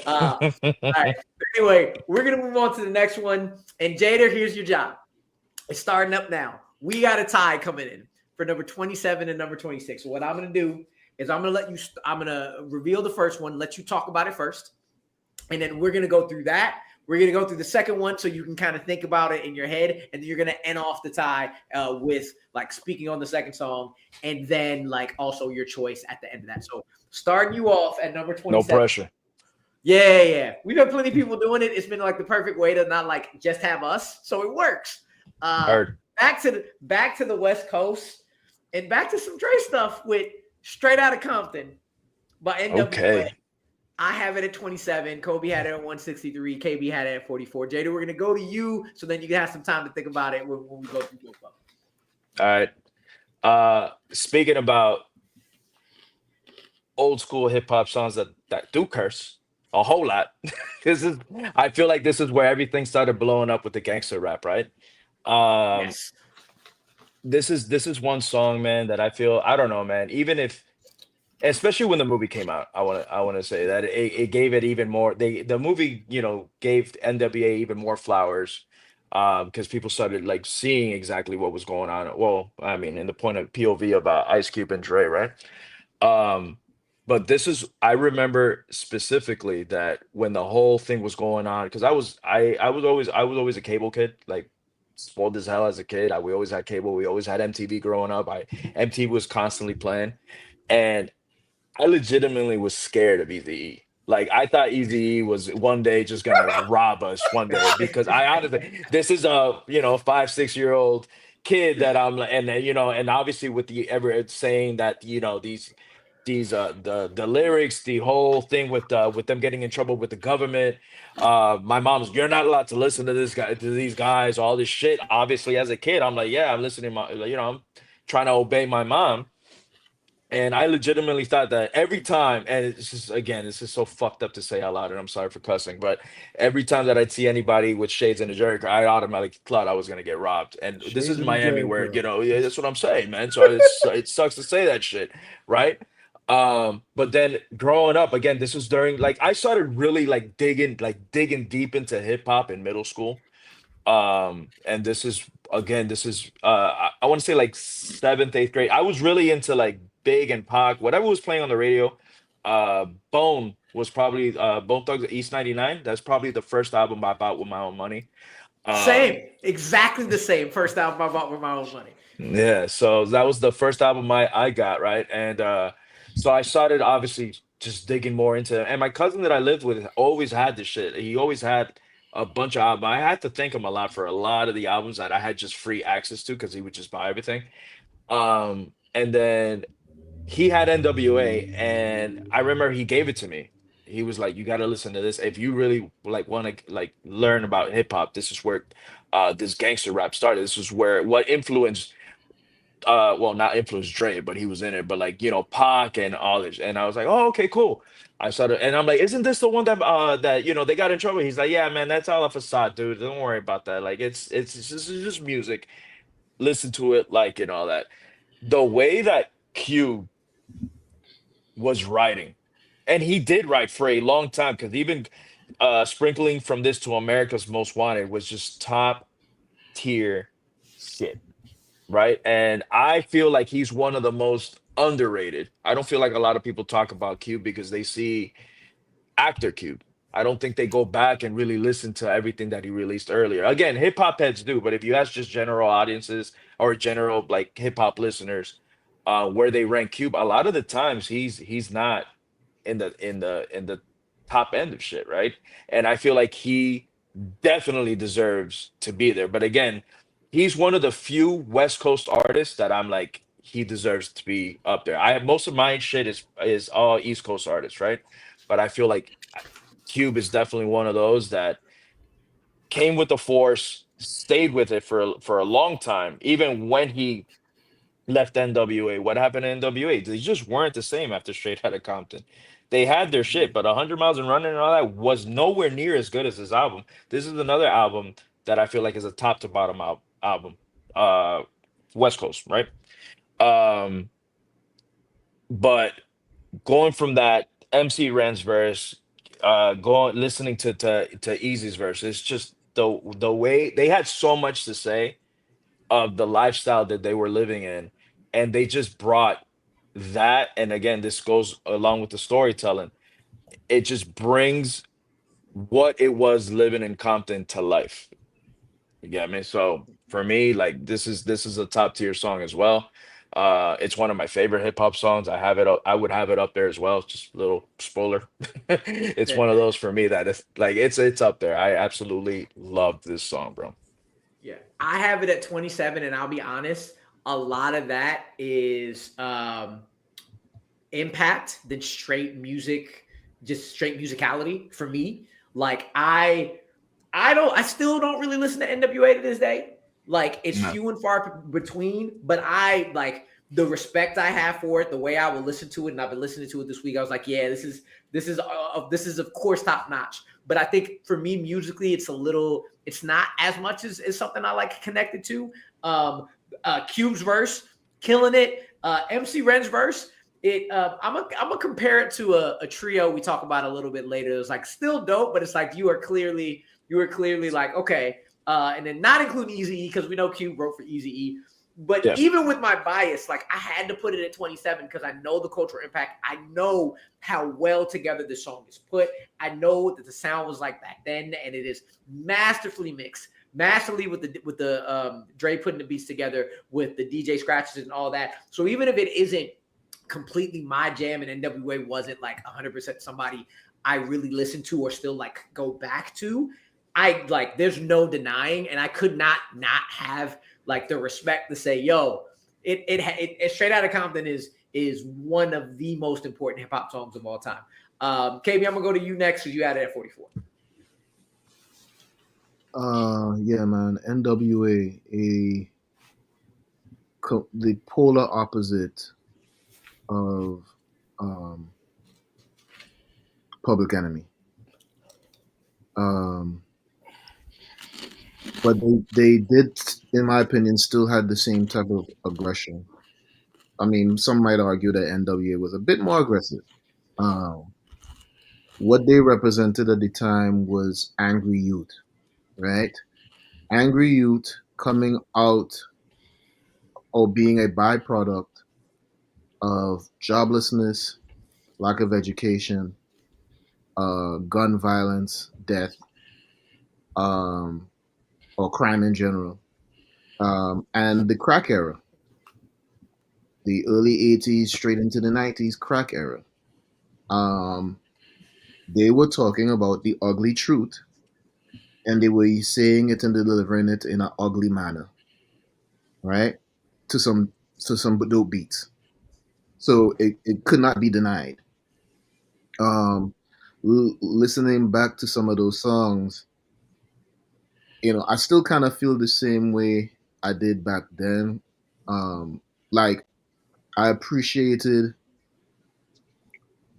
S2: All right. Anyway, we're gonna move on to the next one. And Jader, here's your job. It's starting up now. We got a tie coming in for number 27 and number 26. So what I'm gonna do is I'm gonna reveal the first one, let you talk about it first, and then we're gonna go through that. We're going to go through the second one so you can kind of think about it in your head. And then you're going to end off the tie with like speaking on the second song. And then like also your choice at the end of that. So starting you off at number 27.
S5: No pressure.
S2: Yeah. We've had plenty of people doing it. It's been like the perfect way to not like just have us. So it works.
S5: Heard.
S2: Back to the West Coast and back to some Dre stuff with Straight Outta Compton by NWA.
S5: Okay.
S2: I have it at 27. Kolby had it at 163. KB had it at 44. Jader, we're going to go to you so then you can have some time to think about it when we go through both of them.
S5: All right. Speaking about old school hip hop songs that do curse a whole lot. I feel like this is where everything started blowing up with the gangster rap, right?
S2: Yes.
S5: This is one song, man, that I feel, I don't know, man, even if, especially when the movie came out, I want to say that it gave it even more. The movie, gave NWA even more flowers, because people started like seeing exactly what was going on. Well, I mean, in the point of POV of Ice Cube and Dre, right? But I remember specifically that when the whole thing was going on, because I was always a cable kid, like spoiled as hell as a kid. We always had cable. We always had MTV growing up. MTV was constantly playing, and I legitimately was scared of Eazy-E. Like I thought Eazy-E was one day just gonna rob us one day, because I honestly, this is a 5-6 year old kid that I'm like, and then, and obviously with the ever saying that these the lyrics, the whole thing with them getting in trouble with the government. My mom's, you're not allowed to listen to these guys, all this shit. Obviously, as a kid, I'm like, yeah, I'm listening. I'm trying to obey my mom. And I legitimately thought that every time, and it's just so fucked up to say out loud, and I'm sorry for cussing, but every time that I'd see anybody with shades in a jerry curl, I automatically thought I was gonna get robbed. And this is
S3: Shades in a
S5: Miami,
S3: Jerry
S5: where
S3: curl.
S5: yeah, that's what I'm saying, man. So it sucks to say that shit, right? But then growing up, again, this was during, like, I started really like digging deep into hip hop in middle school. And this is I want to say like seventh, eighth grade. I was really into like Big and Pac, whatever was playing on the radio. Bone was probably Bone Thugs East 99. That's probably the first album I bought with my own money.
S2: Same. Exactly the same. First album I bought with my own money.
S5: Yeah, so that was the first album I got, right? And so I started obviously just digging more into it. And my cousin that I lived with always had this shit. He always had a bunch of albums. I had to thank him a lot for a lot of the albums that I had just free access to, because he would just buy everything. And then he had NWA, and I remember he gave it to me. He was like, "You got to listen to this if you really like want to like learn about hip hop. This is where this gangster rap started. This is where what influenced well, not influenced Dre, but he was in it, but like, Pac and all this." And I was like, "Oh, okay, cool." I started, and I'm like, "Isn't this the one that they got in trouble?" He's like, "Yeah, man, that's all a facade, dude. Don't worry about that. Like, it's just music. Listen to it, like, and all that." The way that Q was writing, and he did write for a long time, because even sprinkling from this to America's Most Wanted was just top tier shit, right? And I feel like he's one of the most underrated. I don't feel like a lot of people talk about Cube because they see actor Cube. I don't think they go back and really listen to everything that he released earlier. Again, hip hop heads do, but if you ask just general audiences or general like hip hop listeners, where they rank Cube, a lot of the times he's not in the top end of shit, right? And I feel like he definitely deserves to be there. But again, he's one of the few West Coast artists that I'm like, he deserves to be up there. I have most of my shit is all East Coast artists, right? But I feel like Cube is definitely one of those that came with the force, stayed with it for a long time, even when he left NWA. What happened to NWA? They just weren't the same after Straight Outta Compton. They had their shit, but 100 Miles and Running and all that was nowhere near as good as this album. This is another album that I feel like is a top to bottom album. Uh, West Coast, right? Um, but going from that MC Ren's verse, going listening to Easy's verse, it's just the way they had so much to say of the lifestyle that they were living in, and they just brought that. And again, this goes along with the storytelling. It just brings what it was living in Compton to life. You get me? So for me, like this is a top tier song as well. It's one of my favorite hip hop songs. I have it up, I would have it up there as well. Just a little spoiler. It's one of those for me that is like it's up there. I absolutely love this song, bro.
S2: Yeah, I have it at 27, and I'll be honest, a lot of that is impact than straight music, just straight musicality for me. Like I still don't really listen to NWA to this day. Like it's
S5: No.
S2: few and far between, but I like the respect I have for it, the way I will listen to it, and I've been listening to it this week. I was like, yeah, this is of course top notch. But I think for me musically, it's not as much as something I like connected to. Cube's verse, killing it. MC Ren's verse, I'm gonna compare it to a trio we talk about a little bit later. It's like still dope, but it's like you were clearly like, okay, and then not including Easy E because we know Cube wrote for Easy E. But
S5: Yeah.
S2: even with my bias, like I had to put it at 27 because I know the cultural impact. I know how well together this song is put. I know that the sound was like back then, and it is masterfully mixed, masterfully with the Dre putting the beats together with the DJ scratches and all that. So even if it isn't completely my jam and NWA wasn't like 100% somebody I really listen to or still like go back to, I like there's no denying, and I could not have like the respect to say, yo, it Straight Outta Compton is one of the most important hip hop songs of all time. KB, I'm gonna go to you next because you had it at 44.
S4: Yeah, man. NWA, the polar opposite of Public Enemy. But they did, in my opinion, still had the same type of aggression. I mean, some might argue that NWA was a bit more aggressive. What they represented at the time was angry youth, right? Angry youth coming out or being a byproduct of joblessness, lack of education, gun violence, death, or crime in general, and the crack era, the early 80s straight into the 90s crack era. They were talking about the ugly truth, and they were saying it and delivering it in an ugly manner, right? To some dope beats. So it could not be denied. Listening back to some of those songs, I still kind of feel the same way I did back then. Like I appreciated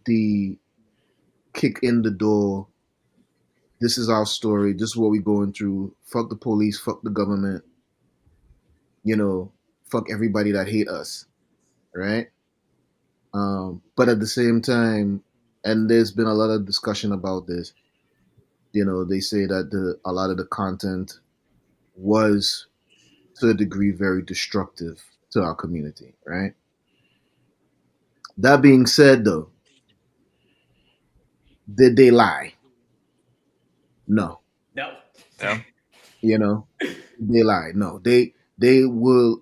S4: the kick in the door. This is our story. This is what we're going through. Fuck the police. Fuck the government. Fuck everybody that hate us, right? But at the same time, and there's been a lot of discussion about this. They say that a lot of the content was, to a degree, very destructive to our community, right? That being said, though, did they lie? No.
S2: No.
S5: Yeah.
S4: They lied. No, they were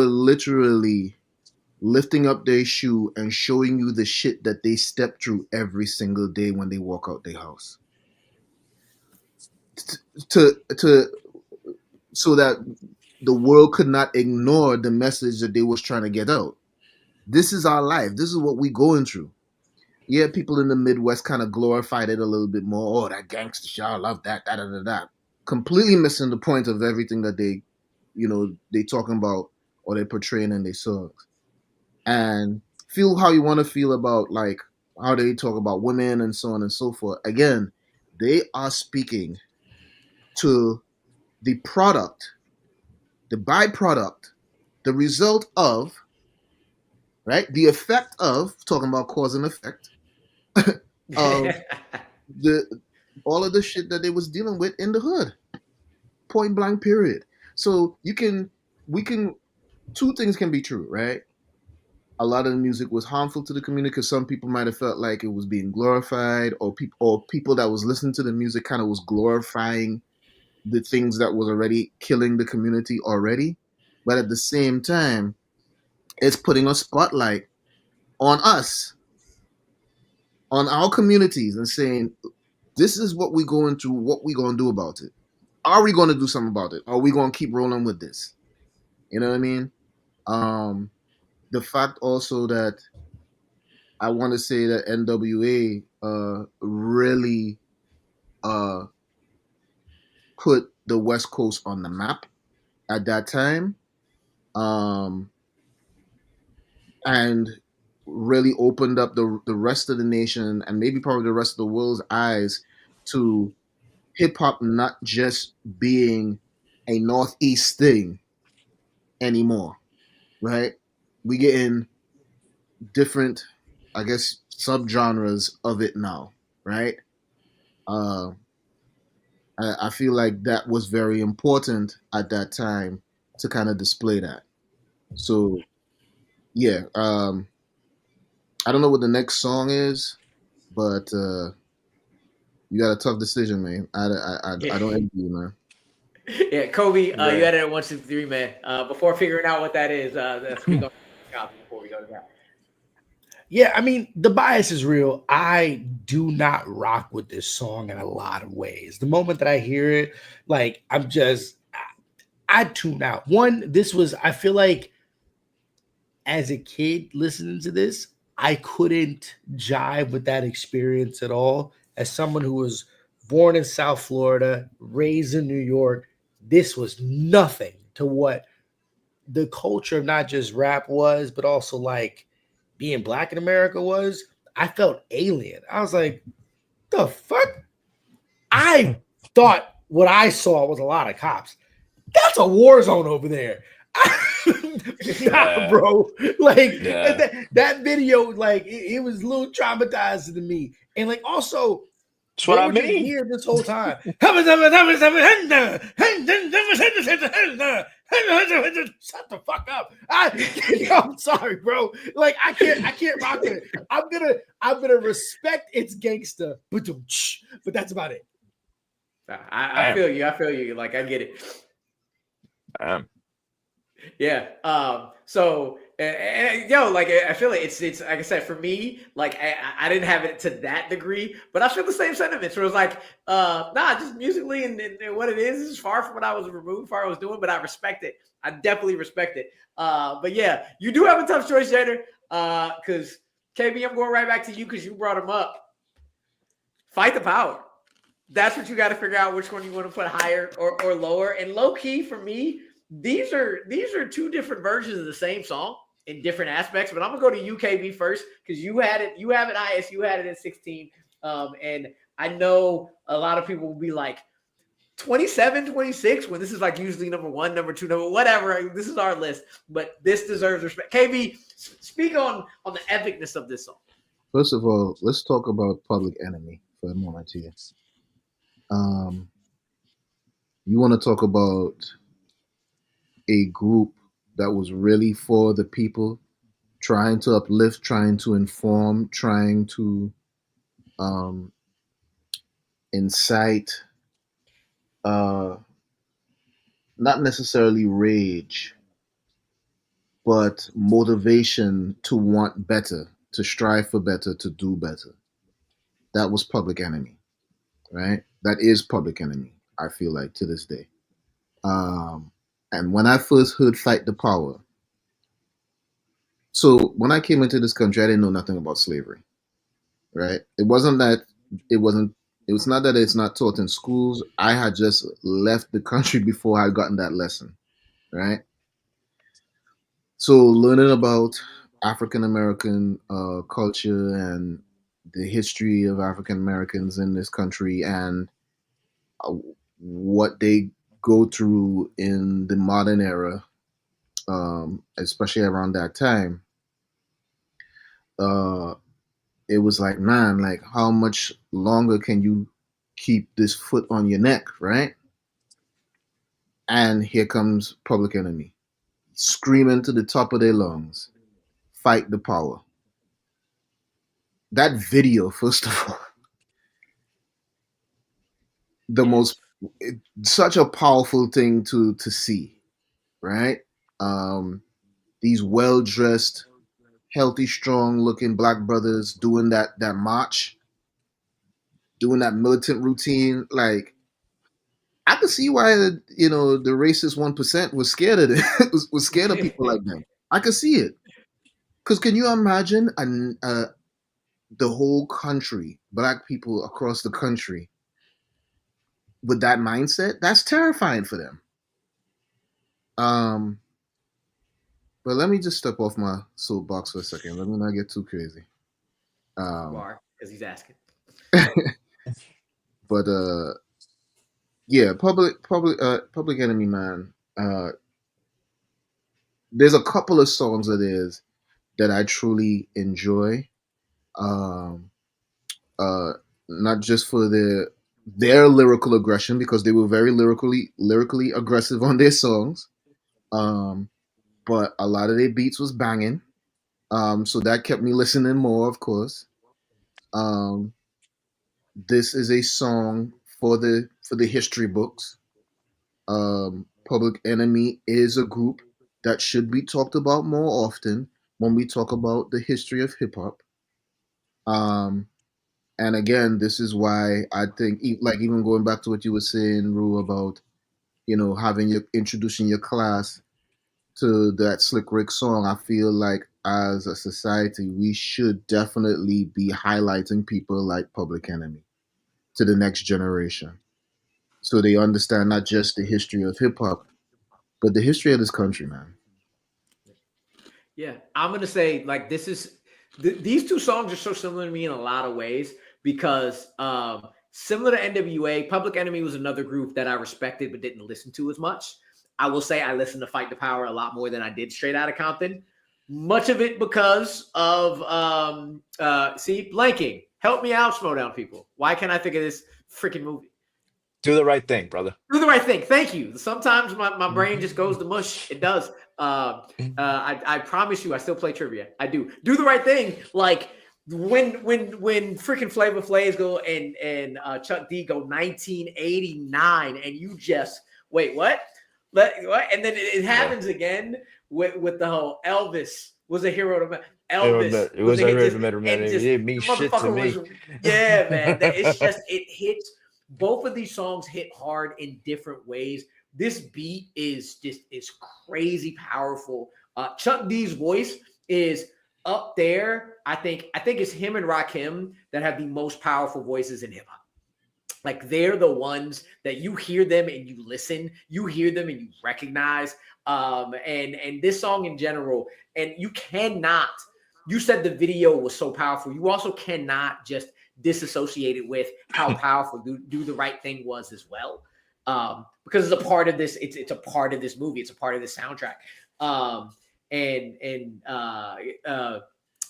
S4: literally lifting up their shoe and showing you the shit that they step through every single day when they walk out their house. to so that the world could not ignore the message that they was trying to get out. This is our life. This is what we going through. Yeah, people in the Midwest kind of glorified it a little bit more. Oh, that gangster shit, I love that, da da da da. Completely missing the point of everything that they talking about or they portraying in their songs. And feel how you want to feel about like how they talk about women and so on and so forth. Again, they are speaking to the product, the byproduct, the result of, right? The effect of, talking about cause and effect, of the all of the shit that they was dealing with in the hood. Point blank period. So we can two things can be true, right? A lot of the music was harmful to the community because some people might have felt like it was being glorified, or people that was listening to the music kind of was glorifying the things that was already killing the community already. But at the same time, it's putting a spotlight on us, on our communities, and saying, this is what we're going through, what we going to do about it. Are we going to do something about it? Are we going to keep rolling with this? You know what I mean? The fact also that I want to say that NWA really put the West Coast on the map at that time, and really opened up the rest of the nation and maybe probably the rest of the world's eyes to hip hop not just being a Northeast thing anymore, right? We getting different, I guess, subgenres of it now, right? Uh, I feel like that was very important at that time to kind of display that. So yeah, I don't know what the next song is, but you got a tough decision, man. I don't envy you, man.
S2: Yeah, Kolby, you
S5: Right.
S2: had it at 163, man. Before figuring out what that is, let's speak on before we go to that.
S3: Yeah, I mean, the bias is real. I do not rock with this song in a lot of ways. The moment that I hear it, like I tune out. One, I feel like as a kid listening to this, I couldn't jive with that experience at all. As someone who was born in South Florida, raised in New York, this was nothing to what the culture of not just rap was, but also like being black in America was. I felt alien. I was like, the fuck? I thought what I saw was a lot of cops. That's a war zone over there. Nah, bro. Like
S5: Yeah.
S3: that video, like it was a little traumatizing to me. And like also,
S5: That's what
S3: they
S5: I
S3: were just
S5: mean.
S3: here this whole time. Shut the fuck up. I'm sorry, bro. Like I can't rock with it. I'm gonna respect its gangster, but that's about it.
S2: I feel you. I feel you. Like I get it. Yeah. So, yo, like I feel like it's like I said, for me, like I didn't have it to that degree, but I feel the same sentiments. Where it was like, nah, just musically and what it is far from what I was removed, far I was doing, but I respect it. I definitely respect it. But yeah, you do have a tough choice, Jader. Because KB, I'm going right back to you because you brought him up. Fight the power. That's what you got to figure out which one you want to put higher or lower. And low key for me, these are two different versions of the same song in different aspects. But I'm gonna go to UKB first because you have it highest. You had it at 16. And I know a lot of people will be like 27, 26 when this is like usually number one, number two, number whatever. This is our list, but this deserves respect. KB, speak on the epicness of this song.
S4: First of all, let's talk about Public Enemy for a moment here. You want to talk about a group that was really for the people, trying to uplift, trying to inform, trying to incite, not necessarily rage, but motivation to want better, to strive for better, to do better. That was Public Enemy, right? That is Public Enemy. I feel like to this day. And when I first heard "Fight the Power," so when I came into this country, I didn't know nothing about slavery. Right? It wasn't that it wasn't. It was not that it's not taught in schools. I had just left the country before I gotten that lesson. Right? So learning about African American culture and the history of African Americans in this country and uh, what they go through in the modern era, especially around that time, uh, it was like, man, like how much longer can you keep this foot on your neck, right? And here comes Public Enemy, screaming to the top of their lungs, "Fight the power." That video, first of all, the most such a powerful thing to see, right? Um, these well dressed, healthy, strong looking black brothers doing that march, doing that militant routine. Like I could see why the racist 1% was scared of it. was scared of people like that. I could see it because can you imagine the whole country, black people across the country, with that mindset? That's terrifying for them. Um, but let me just step off my soapbox for a second. Let me not get too crazy.
S2: Because he's asking.
S4: But yeah, Public Enemy, man. There's a couple of songs that I truly enjoy. Um, not just for their lyrical aggression, because they were very lyrically aggressive on their songs. But a lot of their beats was banging. So that kept me listening more, of course. Um, this is a song for the history books. Public Enemy is a group that should be talked about more often when we talk about the history of hip hop. Um, and again, this is why I think, like even going back to what you were saying, Rue, about having your introducing your class to that Slick Rick song. I feel like as a society, we should definitely be highlighting people like Public Enemy to the next generation, so they understand not just the history of hip hop, but the history of this country, man.
S2: Yeah, I'm gonna say like these two songs are so similar to me in a lot of ways because similar to NWA, Public Enemy was another group that I respected but didn't listen to as much. I will say I listened to Fight the Power a lot more than I did Straight Outta Compton. Much of it because of blanking. Help me out, Schmoedown people. Why can't I think of this freaking movie?
S5: Do the right thing, brother.
S2: Do the right thing. Thank you. Sometimes my brain just goes to mush. It does. I promise you, I still play trivia. I do. Do the right thing. Like when freaking Flavor Flav go and Chuck D go 1989, and you just wait, what? What? And then it happens again with the whole Elvis was a hero to me. Elvis
S5: it was a hero to me.
S2: It
S5: didn't mean shit to me.
S2: Yeah, man. It's just it hits. Both of these songs hit hard in different ways. This beat is crazy powerful. Chuck D's voice is up there. I think it's him and Rakim that have the most powerful voices in hip hop. Like they're the ones that you hear them and you listen, you hear them and you recognize. And this song in general, and you said the video was so powerful. You also cannot just disassociate it with how powerful do the right thing was as well. Because it's a part of this, it's a part of this movie, it's a part of this soundtrack.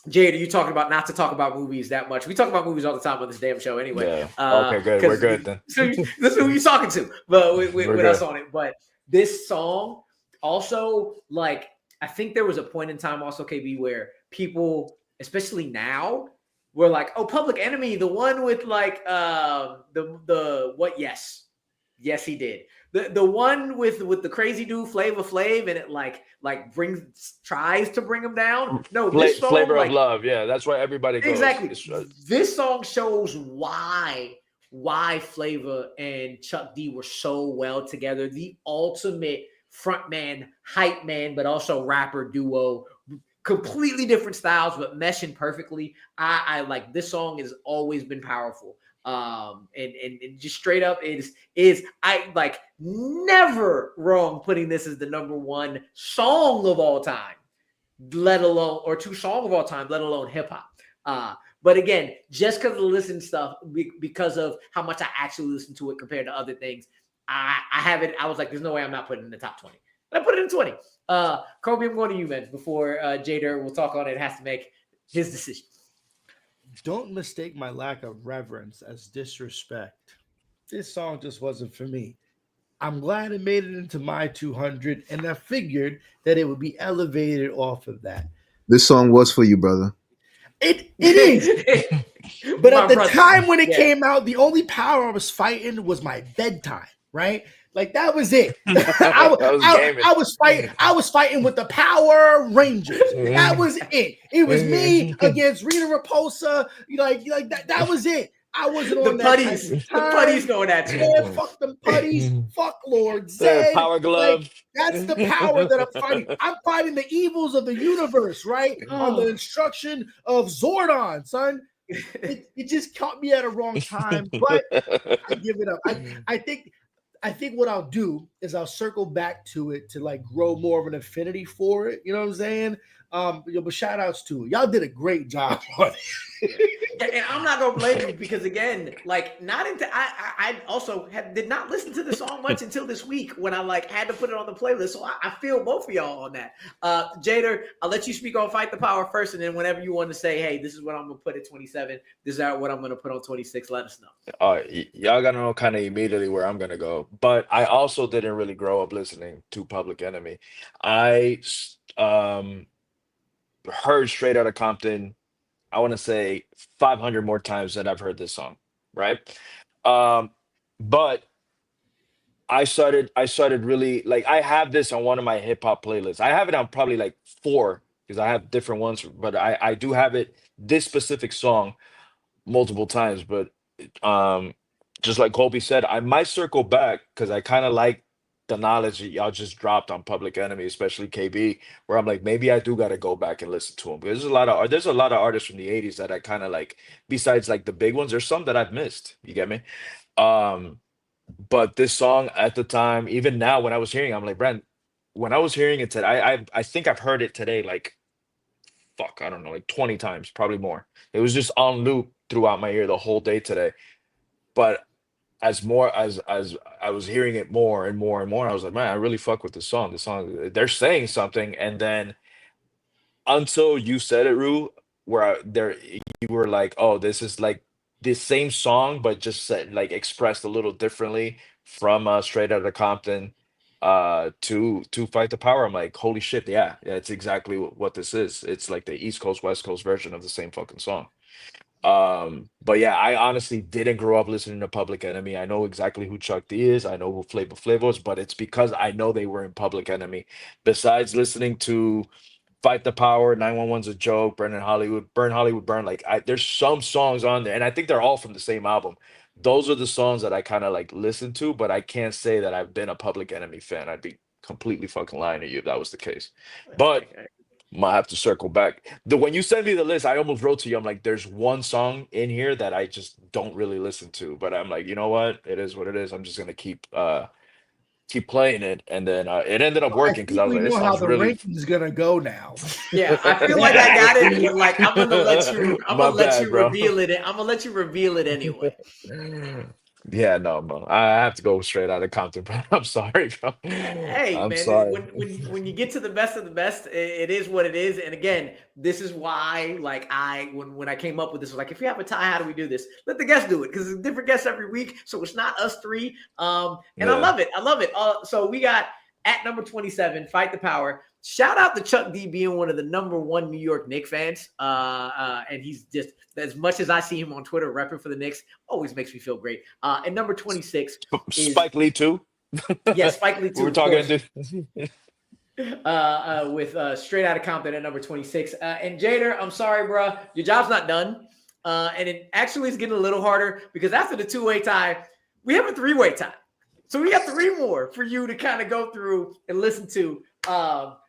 S2: Jader, you talking about not to talk about movies that much. We talk about movies all the time on this damn show anyway.
S5: Yeah. Okay, good. We're good then.
S2: So this is who you're talking to, but with us on it. But this song also, like, I think there was a point in time also, KB, where people, especially now, were like, oh, Public Enemy, the one with like the what? Yes, he did. The one with the crazy dude Flavor Flav, and it like tries to bring him down. No, this song,
S5: Flavor of Love. Yeah, that's why everybody goes.
S2: Exactly. This song shows why why Flavor and Chuck D were so well together. The ultimate frontman, hype man, but also rapper duo. Completely different styles, but meshing perfectly. I like this song has always been powerful. And just straight up is I like never wrong putting this as the number one song of all time, let alone or two song of all time, let alone hip hop. But again, just because of the listen stuff, because of how much I actually listen to it compared to other things, I have it. I was like, there's no way I'm not putting it in the top 20. And I put it in 20. Kolby, I'm going to you, man, before Jader will talk on it, has to make his decision.
S3: Don't mistake my lack of reverence as disrespect. This song just wasn't for me. I'm glad it made it into my 200, and I figured that it would be elevated off of that.
S4: This song was for you, brother.
S3: It is. But at the time when it came out, the only power I was fighting was my bedtime, right? Like that was it. I was fighting with the Power Rangers. That was it. It was me against Rita Repulsa. Like that was it. I wasn't on
S2: the
S3: that
S2: putties.
S3: type of
S2: The putties going at you.
S3: Yeah, fuck them putties. Fuck Lord Zed.
S5: Power glove.
S3: Like, that's the power that I'm fighting. I'm fighting the evils of the universe, right? On the instruction of Zordon, son. It just caught me at a wrong time, but I give it up. I think what I'll do is I'll circle back to it to like grow more of an affinity for it. You know what I'm saying? But shout outs to it. Y'all did a great job on it.
S2: And I'm not gonna blame you because again, like I also did not listen to the song much until this week when I like had to put it on the playlist. So I feel both of y'all on that. Jader, I'll let you speak on Fight the Power first, and then whenever you want to say, hey, this is what I'm gonna put at 27, this is what I'm gonna put on 26, let us know.
S5: Y'all gotta know kind of immediately where I'm gonna go. But I also didn't really grow up listening to Public Enemy. I heard Straight Outta Compton, I want to say 500 more times than I've heard this song, right? But I started really like I have this on one of my hip hop playlists. I have it on probably like 4 because I have different ones, but I do have it this specific song multiple times. But just like Kolby said, I might circle back because I kind of like the knowledge that y'all just dropped on Public Enemy, especially KB, where I'm like, maybe I do got to go back and listen to them because there's a lot of artists from the 80s that I kind of like. Besides like the big ones, there's some that I've missed. You get me? But this song at the time, even now when I was hearing it, I'm like, Brent, when I was hearing it today, I think I've heard it today like I don't know, like 20 times, probably more. It was just on loop throughout my ear the whole day today. But as I was hearing it more and more and more, I was like, man, I really fuck with this song. This song, they're saying something. And then until you said it, Rue, you were like, oh, this is like the same song, but just said like expressed a little differently from Straight Outta Compton to Fight the Power. I'm like, holy shit, yeah, it's exactly what this is. It's like the East Coast, West Coast version of the same fucking song. But yeah, I honestly didn't grow up listening to Public Enemy. I know exactly who Chuck D is. I know who Flavor Flav was, but it's because I know they were in Public Enemy. Besides listening to Fight the Power, 911's a Joke, Burn Hollywood Burn. Like there's some songs on there, and I think they're all from the same album. Those are the songs that I kind of like listen to, but I can't say that I've been a Public Enemy fan. I'd be completely fucking lying to you if that was the case. But might have to circle back. When you send me the list, I almost wrote to you. I'm like, there's one song in here that I just don't really listen to, but I'm like, you know what? It is what it is. I'm just gonna keep playing it, and then it ended up working because I was like, this
S3: how
S5: sounds
S3: the
S5: really.
S3: ranking's gonna go now.
S2: Yeah, I feel like I got it, but like I'm gonna let you. I'm
S5: My
S2: gonna let
S5: bad,
S2: you
S5: bro.
S2: reveal it. I'm gonna let you reveal it anyway.
S5: Yeah, no, bro. I have to go Straight Outta Compton, bro. I'm sorry, bro.
S2: Hey,
S5: I'm
S2: man,
S5: sorry.
S2: when you get to the best of the best, it is what it is. And again, this is why, like, when I came up with this, I was like, if you have a tie, how do we do this? Let the guests do it because it's different guests every week, so it's not us three. And I love it. I love it. So we got at number 27, Fight the Power. Shout out to Chuck D being one of the number 1 New York Knicks fans. And he's just, as much as I see him on Twitter repping for the Knicks, always makes me feel great. And number 26 is
S5: Spike Lee too.
S2: Yeah, Spike Lee too.
S5: We're talking
S2: with Straight Outta Compton at number 26. And Jader, I'm sorry, bro, your job's not done. And it actually is getting a little harder because after the 2-way tie, we have a 3-way tie. So we got 3 more for you to kind of go through and listen to.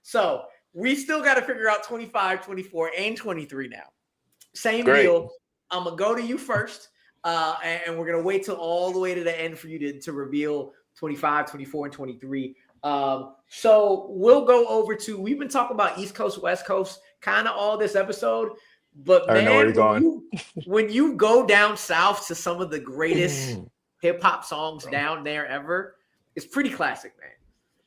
S2: So we still got to figure out 25, 24, and 23 now. Same deal. I'm going to go to you first, and we're going to wait till all the way to the end for you to reveal 25, 24, and 23. So we'll go over to, we've been talking about East Coast, West Coast, kind of all this episode. But
S5: I know where you're going.
S2: When you go down south to some of the greatest hip-hop songs down there ever, it's pretty classic, man.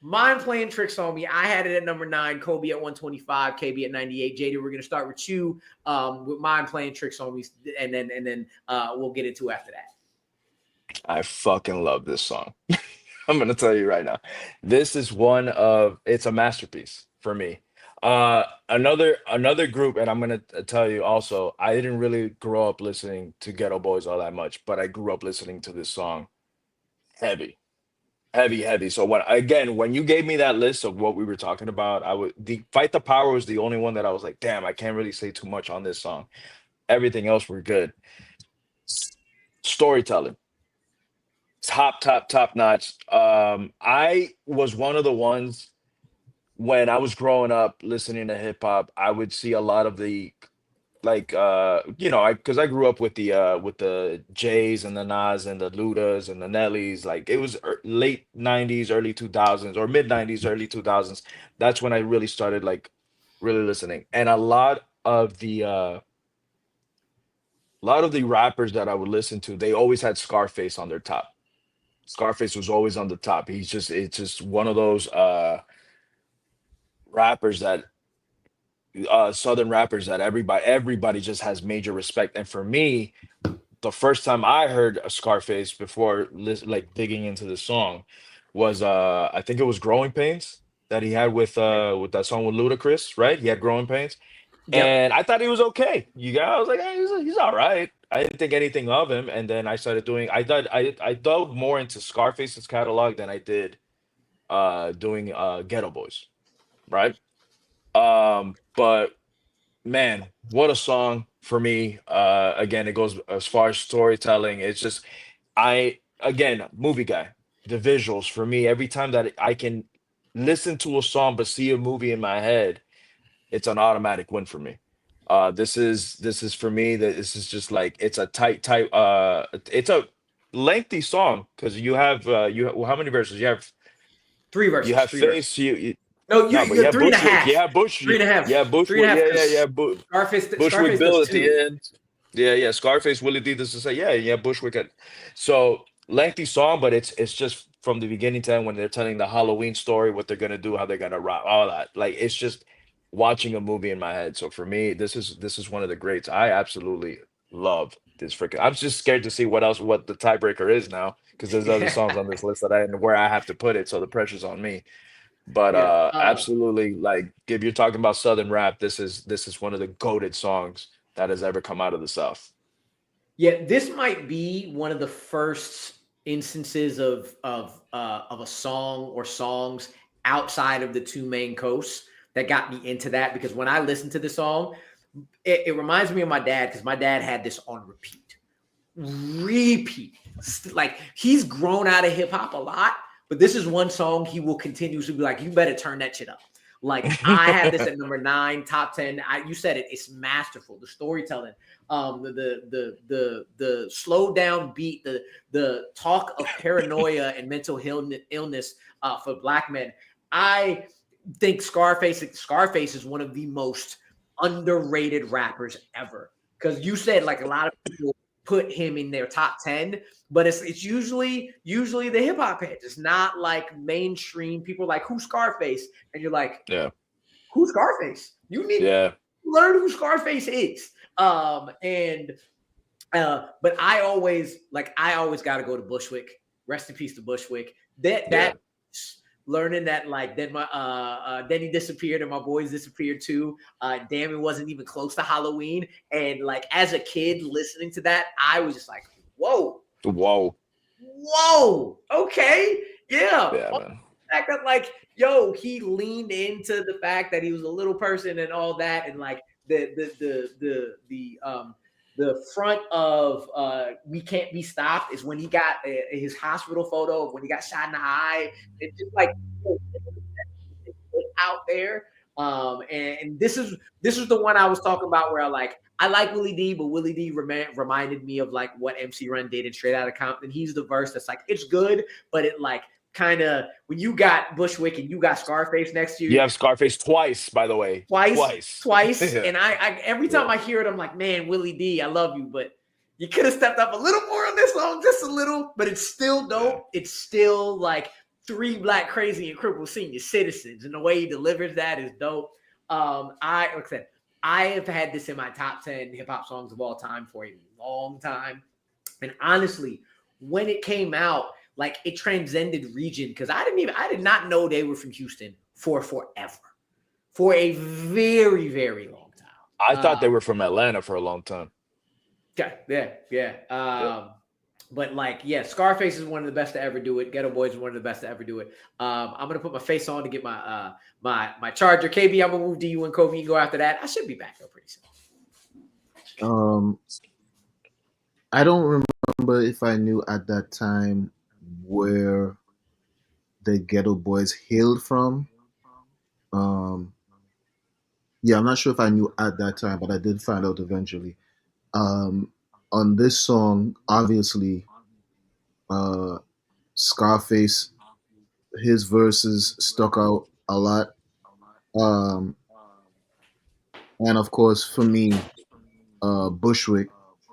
S2: Mind Playing Tricks on Me. I had it at number 9, Kolby at 125, KB at 98. Jader, we're gonna start with you with Mind Playing Tricks on Me, and then we'll get into after that.
S5: I fucking love this song. I'm gonna tell you right now. This is it's a masterpiece for me. Another group, and I'm gonna tell you also, I didn't really grow up listening to Ghetto Boys all that much, but I grew up listening to this song heavy. Heavy. So when you gave me that list of what we were talking about, Fight the Power was the only one that I was like, damn, I can't really say too much on this song. Everything else were good. Storytelling. Top notch. I was one of the ones when I was growing up listening to hip hop, I would see a lot of the because I grew up with the Jays and the Nas and the Ludas and the Nellys. Like it was late 90s, early 2000s, or mid 90s, early 2000s. That's when I really started like really listening. And a lot of the rappers that I would listen to, they always had Scarface on their top. Scarface was always on the top. It's just one of those rappers that southern rappers that everybody just has major respect. And for me, the first time I heard a Scarface before like digging into the song was I think it was Growing Pains that he had with that song with Ludacris, right? He had Growing Pains.
S2: Yep.
S5: And I thought he was okay. I was like, hey, he's all right. I didn't think anything of him. And then I started I dove more into Scarface's catalog than I did doing Ghetto Boys, right? But man, what a song for me. Again, it goes as far as storytelling. It's just movie guy. The visuals for me, every time that I can listen to a song but see a movie in my head, it's an automatic win for me. This is for me that this is just like it's a tight it's a lengthy song because you have how many verses? You have
S2: 3 verses.
S5: you have
S2: three
S5: Face,
S2: verses. No,
S5: but
S2: you have 3 and a
S5: Bushwick.
S2: half.
S5: Yeah, Bush.
S2: 3 and a half.
S5: Yeah, Bushwick.
S2: 3 and a half.
S5: Yeah.
S2: Bushwick
S5: Bushwick Bill
S2: does
S5: at the
S2: 2.
S5: end. Yeah. Scarface, Willie D. This to say, yeah, Bushwick. So lengthy song, but it's just from the beginning to end when they're telling the Halloween story, what they're gonna do, how they're gonna rock, all that. Like it's just watching a movie in my head. So for me, this is one of the greats. I absolutely love this freaking. I'm just scared to see what the tiebreaker is now because there's other songs on this list that where I have to put it. So the pressure's on me. But absolutely, like if you're talking about Southern rap, this is one of the goated songs that has ever come out of the South.
S2: Yeah, this might be one of the first instances of a song or songs outside of the 2 main coasts that got me into that, because when I listened to the song, it reminds me of my dad, because my dad had this on repeat. Like he's grown out of hip hop a lot, but this is one song he will continuously be like, you better turn that shit up. Like I have this at number 9, top 10. You said it. It's masterful. The storytelling, the slow down beat, the talk of paranoia and mental illness for Black men. I think Scarface is one of the most underrated rappers ever, because you said like a lot of people put him in their top 10, but it's usually the hip hop heads. It's not like mainstream people like, who's Scarface? And you're like,
S5: yeah,
S2: who's Scarface? You need to learn who Scarface is. But I always got to go to Bushwick. Rest in peace to Bushwick. That learning that like then he disappeared and my boys disappeared too. Damn, it wasn't even close to Halloween. And like as a kid listening to that, I was just like, whoa, okay, yeah. Man. The fact that like, yo, he leaned into the fact that he was a little person and all that, and like the the front of We Can't Be Stopped is when he got his hospital photo of when he got shot in the eye. It's just like out there. And this is the one I was talking about where I like Willie D, but Willie D reminded me of like what MC Run did in Straight Outta Compton. He's the verse that's like, it's good, but it like kind of, when you got Bushwick and you got Scarface next to you.
S5: You have Scarface twice, by the way.
S2: Twice.
S5: Yeah.
S2: And I every time I hear it, I'm like, man, Willie D, I love you, but you could have stepped up a little more on this song, just a little, but it's still dope. Yeah. It's still like 3 Black Crazy and Crippled Senior Citizens, and the way he delivers that is dope. Like I said, I have had this in my top 10 hip hop songs of all time for a long time. And honestly, when it came out, like it transcended region, because I did not know they were from Houston for forever. For a very, very long time.
S5: I thought they were from Atlanta for a long time.
S2: Yeah. But like, yeah, Scarface is one of the best to ever do it. Ghetto Boys is one of the best to ever do it. I'm gonna put my face on to get my my charger. KB, I'm gonna move to you and Kobe. You can go after that. I should be back though pretty
S4: soon. I don't remember if I knew at that time where the Ghetto Boys hailed from. Yeah, I'm not sure if I knew at that time, but I did find out eventually. On this song, obviously, Scarface, his verses stuck out a lot. And of course, for me, Bushwick,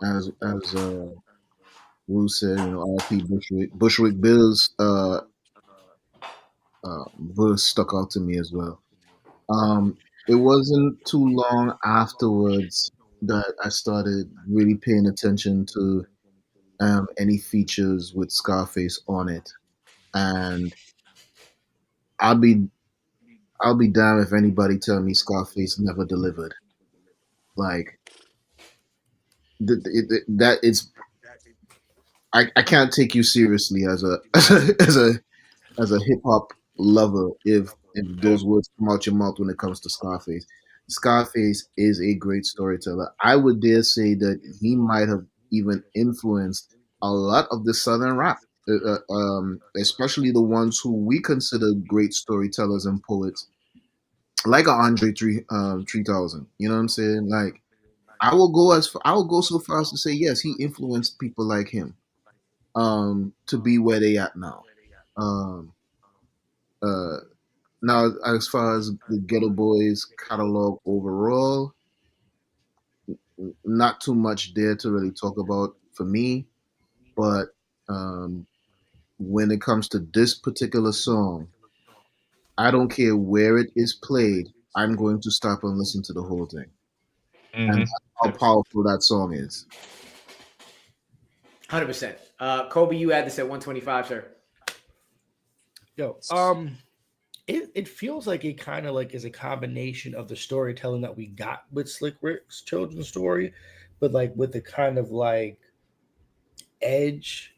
S4: as Wu said, R.P. Bushwick Bill's verse stuck out to me as well. It wasn't too long afterwards that I started really paying attention to any features with Scarface on it, and I'll be damned if anybody tell me Scarface never delivered. Like that it's I can't take you seriously as a as a hip hop lover if those words come out your mouth when it comes to Scarface. Scarface is a great storyteller. I would dare say that he might have even influenced a lot of the Southern rap, especially the ones who we consider great storytellers and poets, like Andre 3000. You know what I'm saying? Like, I will go so far as to say yes, he influenced people like him to be where they at now. Now, as far as the Ghetto Boys catalog overall, not too much there to really talk about for me. But when it comes to this particular song, I don't care where it is played. I'm going to stop and listen to the whole thing. Mm-hmm. And that's how powerful that song is.
S2: 100%. Kolby, you had this at 125, sir.
S3: Yo, it feels like it kind of like is a combination of the storytelling that we got with Slick Rick's children's story, but like with the kind of like edge.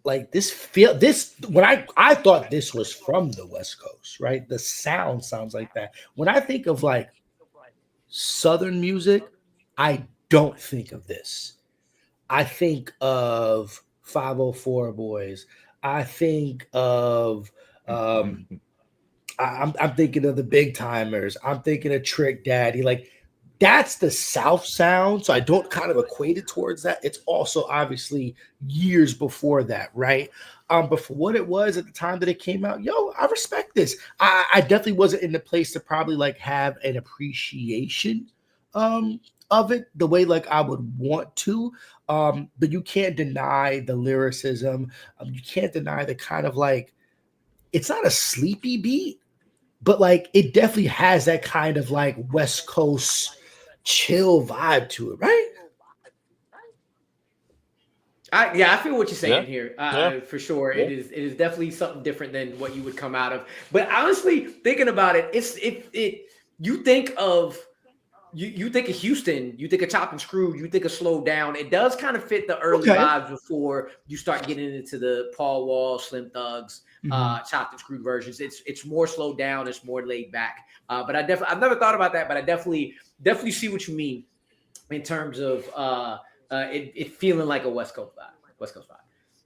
S3: Like this when I thought this was from the West Coast, right? The sound sounds like that. When I think of like Southern music, I don't think of this. I think of 504 Boys. I think of I'm thinking of the Big Timers. I'm thinking of Trick Daddy. Like that's the South sound. So I don't kind of equate it towards that. It's also obviously years before that, right? But for what it was at the time that it came out, I respect this. I definitely wasn't in the place to probably like have an appreciation of it the way like I would want to. But you can't deny the lyricism. You can't deny the kind of like, it's not a sleepy beat, but like it definitely has that kind of like West Coast chill vibe to it, right?
S2: I feel what you're saying here. For sure. Yeah. It is definitely something different than what you would come out of. But honestly, thinking about it, you think of Houston, you think of Chop and Screw, you think of Schmoedown. It does kind of fit the early vibes before you start getting into the Paul Wall, Slim Thugs, Chopped and Screwed versions. It's more slowed down, it's more laid back. But I've never thought about that, but I definitely see what you mean in terms of it feeling like a West Coast vibe. West Coast vibe.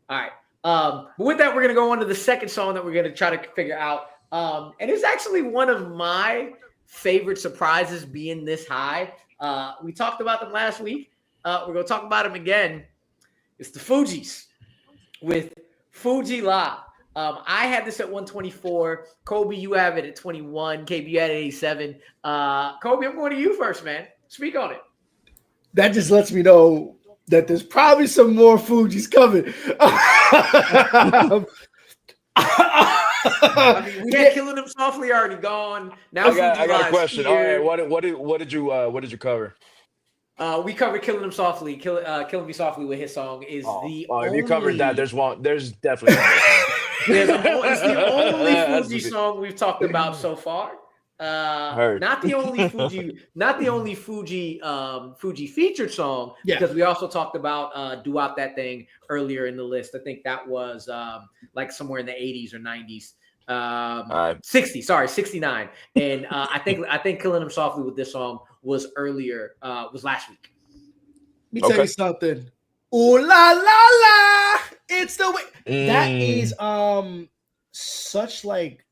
S2: All right. But with that, we're gonna go on to the second song that we're gonna try to figure out. And it's actually one of my favorite surprises being this high. We talked about them last week. We're gonna talk about them again. It's the Fugees with Fuji La. I had this at 124. Kolby, you have it at 21. KB, you had it at 87. Kolby, I'm going to you first, man. Speak on it.
S3: That just lets me know that there's probably some more Fuji's coming.
S2: I mean, we had Killing Them Softly already gone. Now
S5: I got a
S2: Fuji
S5: question. All right, what did you cover?
S2: We covered Killing Them Softly. Killing Me Softly with his song is the only.
S5: If you covered that, there's definitely one
S2: it's the only Fuji song we've talked about so far. Not the only Fuji featured song, because we also talked about Do Out That Thing earlier in the list. I think that was like somewhere in the 80s or 90s. 69. And I think Killing Them Softly with this song was earlier, was last week.
S3: Let me tell you something. Ooh la la la. It's the way. That is such like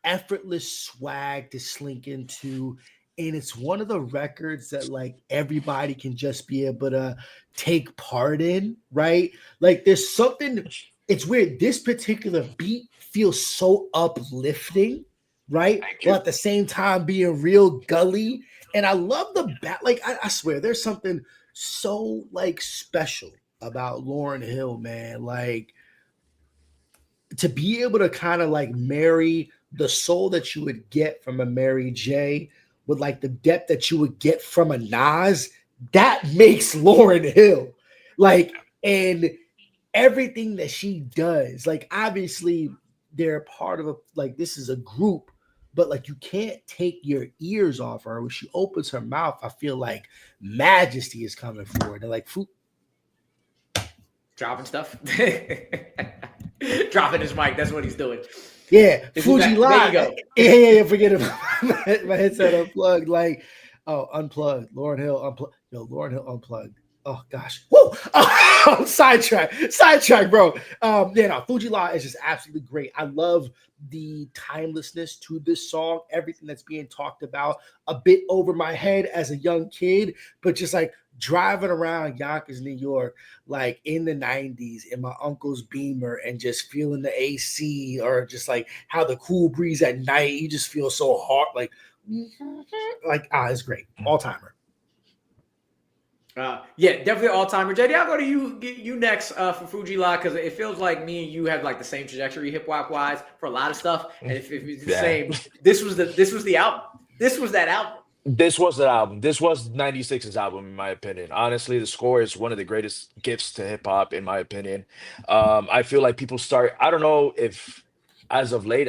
S3: effortless swag to slink into, and it's one of the records that like everybody can just be able to take part in, right? Like there's something, it's weird, this particular beat feels so uplifting, right? But at the same time being real gully. And I love the back, like I swear there's something so like special about Lauryn Hill, man. Like to be able to kind of like marry the soul that you would get from a Mary J with like the depth that you would get from a Nas, that makes Lauryn Hill. Like, and everything that she does, like obviously they're part of a, like this is a group, but like you can't take your ears off her. When she opens her mouth, I feel like majesty is coming forward. They're like
S2: dropping stuff. Dropping his mic. That's what he's doing.
S3: Yeah, Fuji Live.
S2: There you go.
S3: Yeah, forget it. My headset unplugged. Like, unplugged. Lauryn Hill unplugged. Yo, Lauryn Hill unplugged. Oh gosh. Woo! Sidetrack, bro. Fuji Live is just absolutely great. I love the timelessness to this song. Everything that's being talked about, a bit over my head as a young kid, but just like driving around Yonkers, New York, like in the 90s in my uncle's Beamer and just feeling the AC, or just like how the cool breeze at night, you just feel so hot. It's great. All timer.
S2: Definitely all timer. JD, I'll go to you next for Fuji La, because it feels like me and you have like the same trajectory hip hop wise for a lot of stuff. And if it's the same, this was the album. This was that album.
S5: This was the album. This was 96's album, in my opinion. Honestly, the score is one of the greatest gifts to hip hop, in my opinion. I feel like people I don't know if as of late,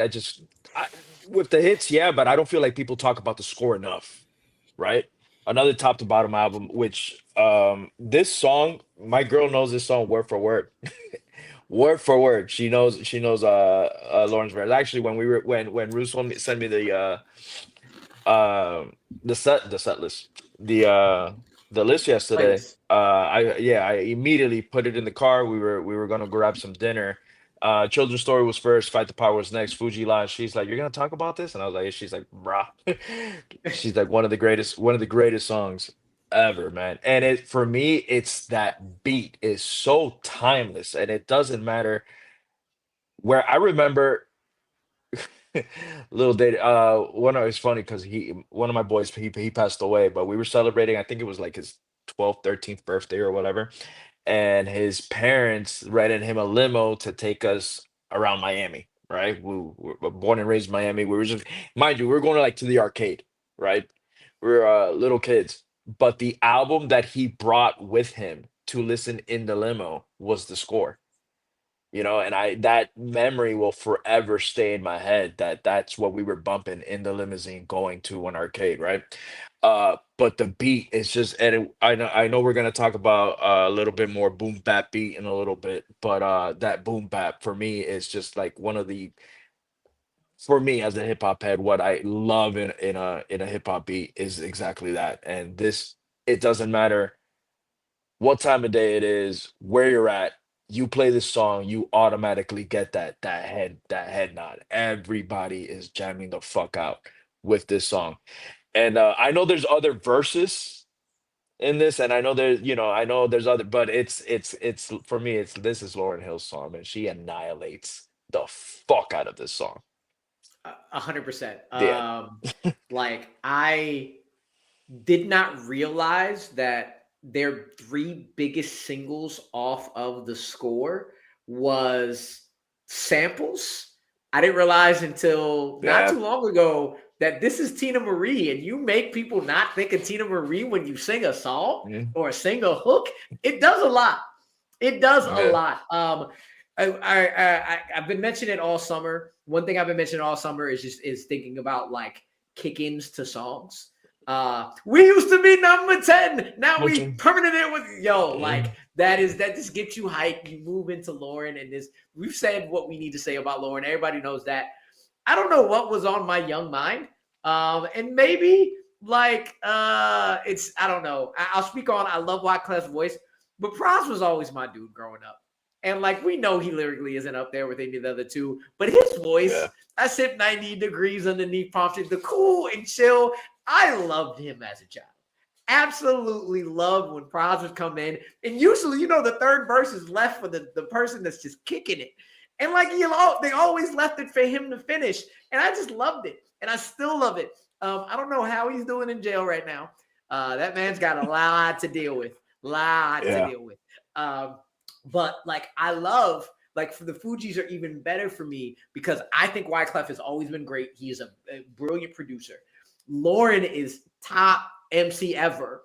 S5: with the hits, but I don't feel like people talk about the score enough, right? Another top to bottom album, which this song, my girl knows this song word for word. Word for word. She knows Lauren's verse. Actually, when Russo sent me the set list, the list yesterday, I immediately put it in the car. We were gonna grab some dinner. Children's Story was first, Fight the Power was next, Fuji Line. She's like, "You're gonna talk about this?" And I was like, she's like, "Bruh." She's like, one of the greatest songs ever, man. And for me, it's that beat is so timeless, and it doesn't matter where. I remember little Data, it's funny because one of my boys, he passed away, but we were celebrating, I think it was like his 12th, 13th birthday or whatever. And his parents rented him a limo to take us around Miami, right? We were born and raised in Miami. We were just, mind you, we were going to the arcade, right? We were little kids. But the album that he brought with him to listen in the limo was the score. And that memory will forever stay in my head, that's what we were bumping in the limousine going to an arcade, right? But the beat is just, I know we're gonna talk about a little bit more boom bap beat in a little bit, but that boom bap for me is just like for me as a hip hop head, what I love in a hip hop beat is exactly that. And it doesn't matter what time of day it is, where you're at. You play this song, you automatically get that head nod. Everybody is jamming the fuck out with this song. And I know there's other verses in this, and I know I know there's other, but it's for me, it's this is Lauryn Hill's song, and she annihilates the fuck out of this song.
S2: 100%.
S5: The end.
S2: Like I did not realize that their three biggest singles off of the score was samples. I didn't realize until not
S5: Yeah.
S2: too long ago that this is Tina Marie, and you make people not think of Tina Marie when you sing a song
S5: Mm,
S2: or sing a hook. It does a lot. It does a
S5: yeah.
S2: lot. I've been mentioning it all summer. One thing I've been mentioning all summer is thinking about like kick-ins to songs. We used to be number 10. Now we
S5: Okay.
S2: permanent it with
S5: Mm,
S2: like that just gets you hyped. You move into Lauren, and this we've said what we need to say about Lauren. Everybody knows that. I don't know what was on my young mind. And maybe like it's I don't know. I'll speak on I love Wyclef's voice, but Pras was always my dude growing up. And like we know he lyrically isn't up there with any of the other two, but his voice,
S5: yeah.
S2: I sit 90 degrees underneath prompted the cool and chill. I loved him as a child. Absolutely loved when Pras would come in. And usually, the third verse is left for the person that's just kicking it. And like they always left it for him to finish. And I just loved it. And I still love it. I don't know how he's doing in jail right now. That man's got a lot to deal with.
S5: Yeah.
S2: But like I love like for the Fugees are even better for me because I think Wyclef has always been great. He is a brilliant producer. Lauren is top MC ever.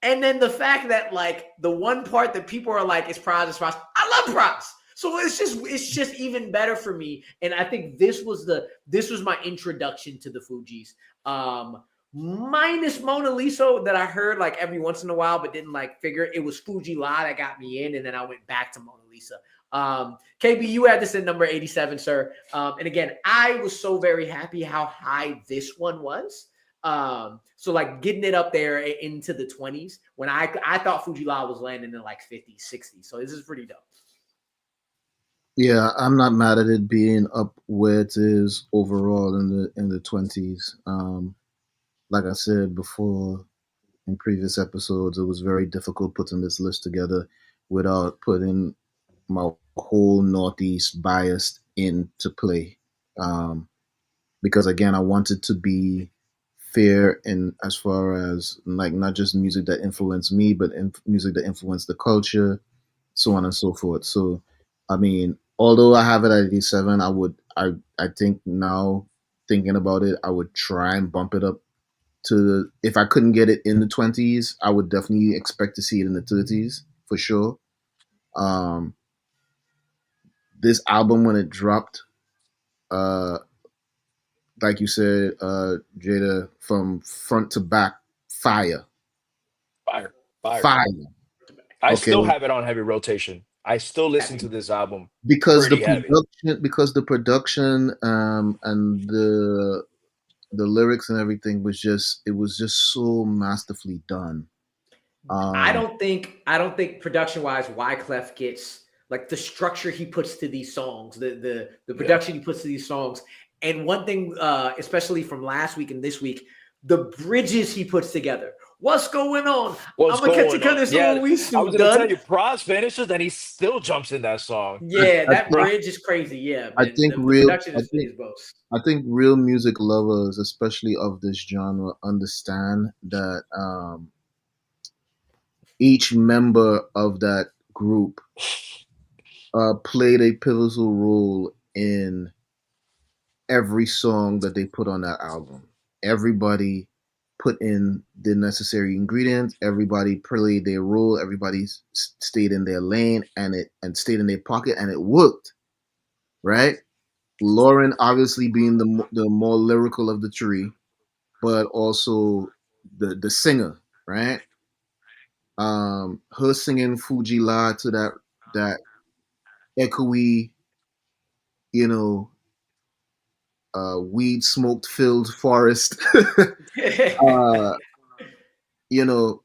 S2: And then the fact that like the one part that people are like, it's Pras. I love Pras. So it's just even better for me. And I think this was my introduction to the Fugees. Minus Mona Lisa that I heard like every once in a while, but didn't like figure it was Fuji La that got me in, and then I went back to Mona Lisa. KB, you had this at number 87, sir. And again, I was so very happy how high this one was. So like getting it up there into the 20s when I thought Fuji La was landing in like 50, 60. So this is pretty dope.
S4: Yeah, I'm not mad at it being up where it is overall in the 20s. Like I said before in previous episodes, it was very difficult putting this list together without putting my whole Northeast bias into play. Because again, I wanted to be fair in as far as like not just music that influenced me, but music that influenced the culture, so on and so forth. So, I mean, although I have it at 87, I think now thinking about it, I would try and bump it up to if I couldn't get it in the 20s, I would definitely expect to see it in the 30s for sure. Um, this album when it dropped, uh, like you said, Jada, from front to back, fire,
S5: Fire. Fire.
S4: fire.
S5: I
S4: Okay,
S5: still have it on heavy rotation. I still listen to this album pretty heavy.
S4: because the production and the lyrics and everything was just so masterfully done.
S2: I
S4: Um,
S2: don't think production wise Wyclef gets like the structure he puts to these songs, the
S5: Yeah.
S2: production he puts to these songs. And one thing, especially from last week and this week, the bridges he puts together. What's going on?
S5: What's
S2: I'm gonna
S5: going
S2: cut
S5: on?
S2: this
S5: Yeah,
S2: on we
S5: I was
S2: soon
S5: gonna tell
S2: done.
S5: you, Pras finishes and he still jumps in that song.
S2: Yeah,
S4: I
S2: that
S4: think
S2: bridge is crazy. Yeah,
S4: I
S2: man.
S4: think
S2: The
S4: real
S2: production is both.
S4: I think real music lovers, especially of this genre, understand that each member of that group played a pivotal role in every song that they put on that album. Everybody put in the necessary ingredients. Everybody played their role. Everybody stayed in their lane and stayed in their pocket, and it worked. Right? Lauren obviously being the more lyrical of the three, but also the singer, right? Her singing Fuji La to that echoey, you know, weed smoked filled forest. uh, you know,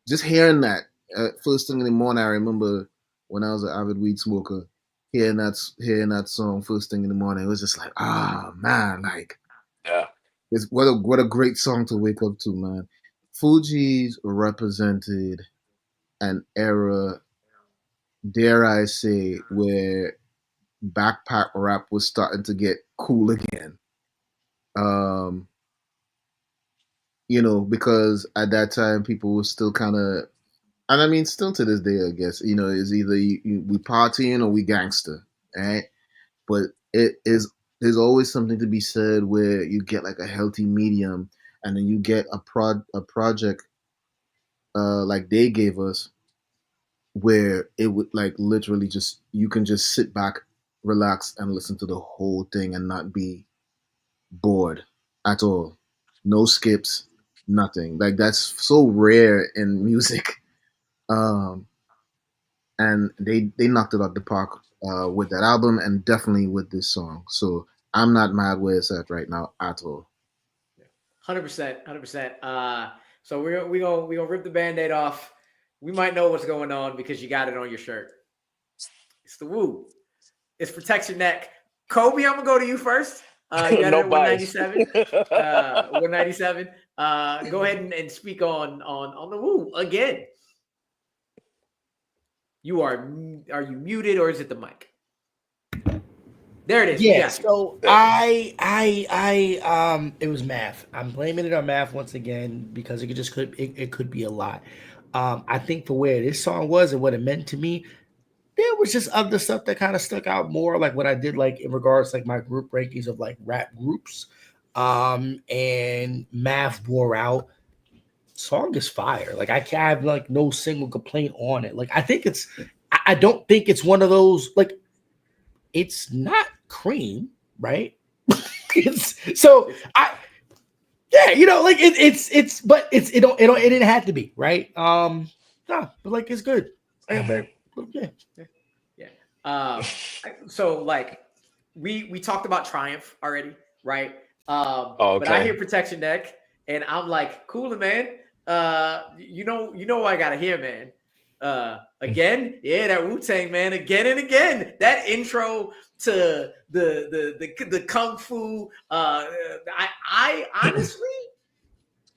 S4: just hearing that first thing in the morning, I remember when I was an avid weed smoker, hearing that song first thing in the morning, it was just like, man, like
S5: Yeah.
S4: it's what a great song to wake up to, man. Fugees represented an era, dare I say, where backpack rap was starting to get cool again. Um, because at that time people were still kind of, and I mean, still to this day, I guess, is either we partying or we gangster, right? But there's always something to be said where you get like a healthy medium, and then you get a project like they gave us, where it would like literally just you can just sit back, relax, and listen to the whole thing and not be bored at all. No skips, nothing. Like that's so rare in music. Um, and they knocked it out the park with that album and definitely with this song. So I'm not mad where it's at right now at all.
S2: 100%, 100%. So we gonna rip the Band-Aid off. We might know what's going on because you got it on your shirt. It's the Woo. It's Protect Your Neck. Kolby, I'm gonna go to you first. You got
S5: No
S2: it at
S5: bias.
S2: 197. 197. Go ahead and speak on the Woo again. Are you muted or is it the mic? There it is.
S3: Yeah. So I it was math. I'm blaming it on math once again because it could be a lot. I think for where this song was and what it meant to me, there was just other stuff that kind of stuck out more, like what I did, like in regards to like my group rankings of like rap groups. And math wore out. Song is fire. Like I can't have like no single complaint on it. Like I don't think it's one of those, like it's not Cream, right? It's so like it didn't have to be, right? But like it's good.
S2: Yeah. So like we talked about Triumph already, right?
S5: Okay.
S2: But I hear Protection Neck and I'm like, cool, man. You know what I gotta hear, man. Again, yeah, that Wu-Tang, man, again and again. That intro to the kung fu. I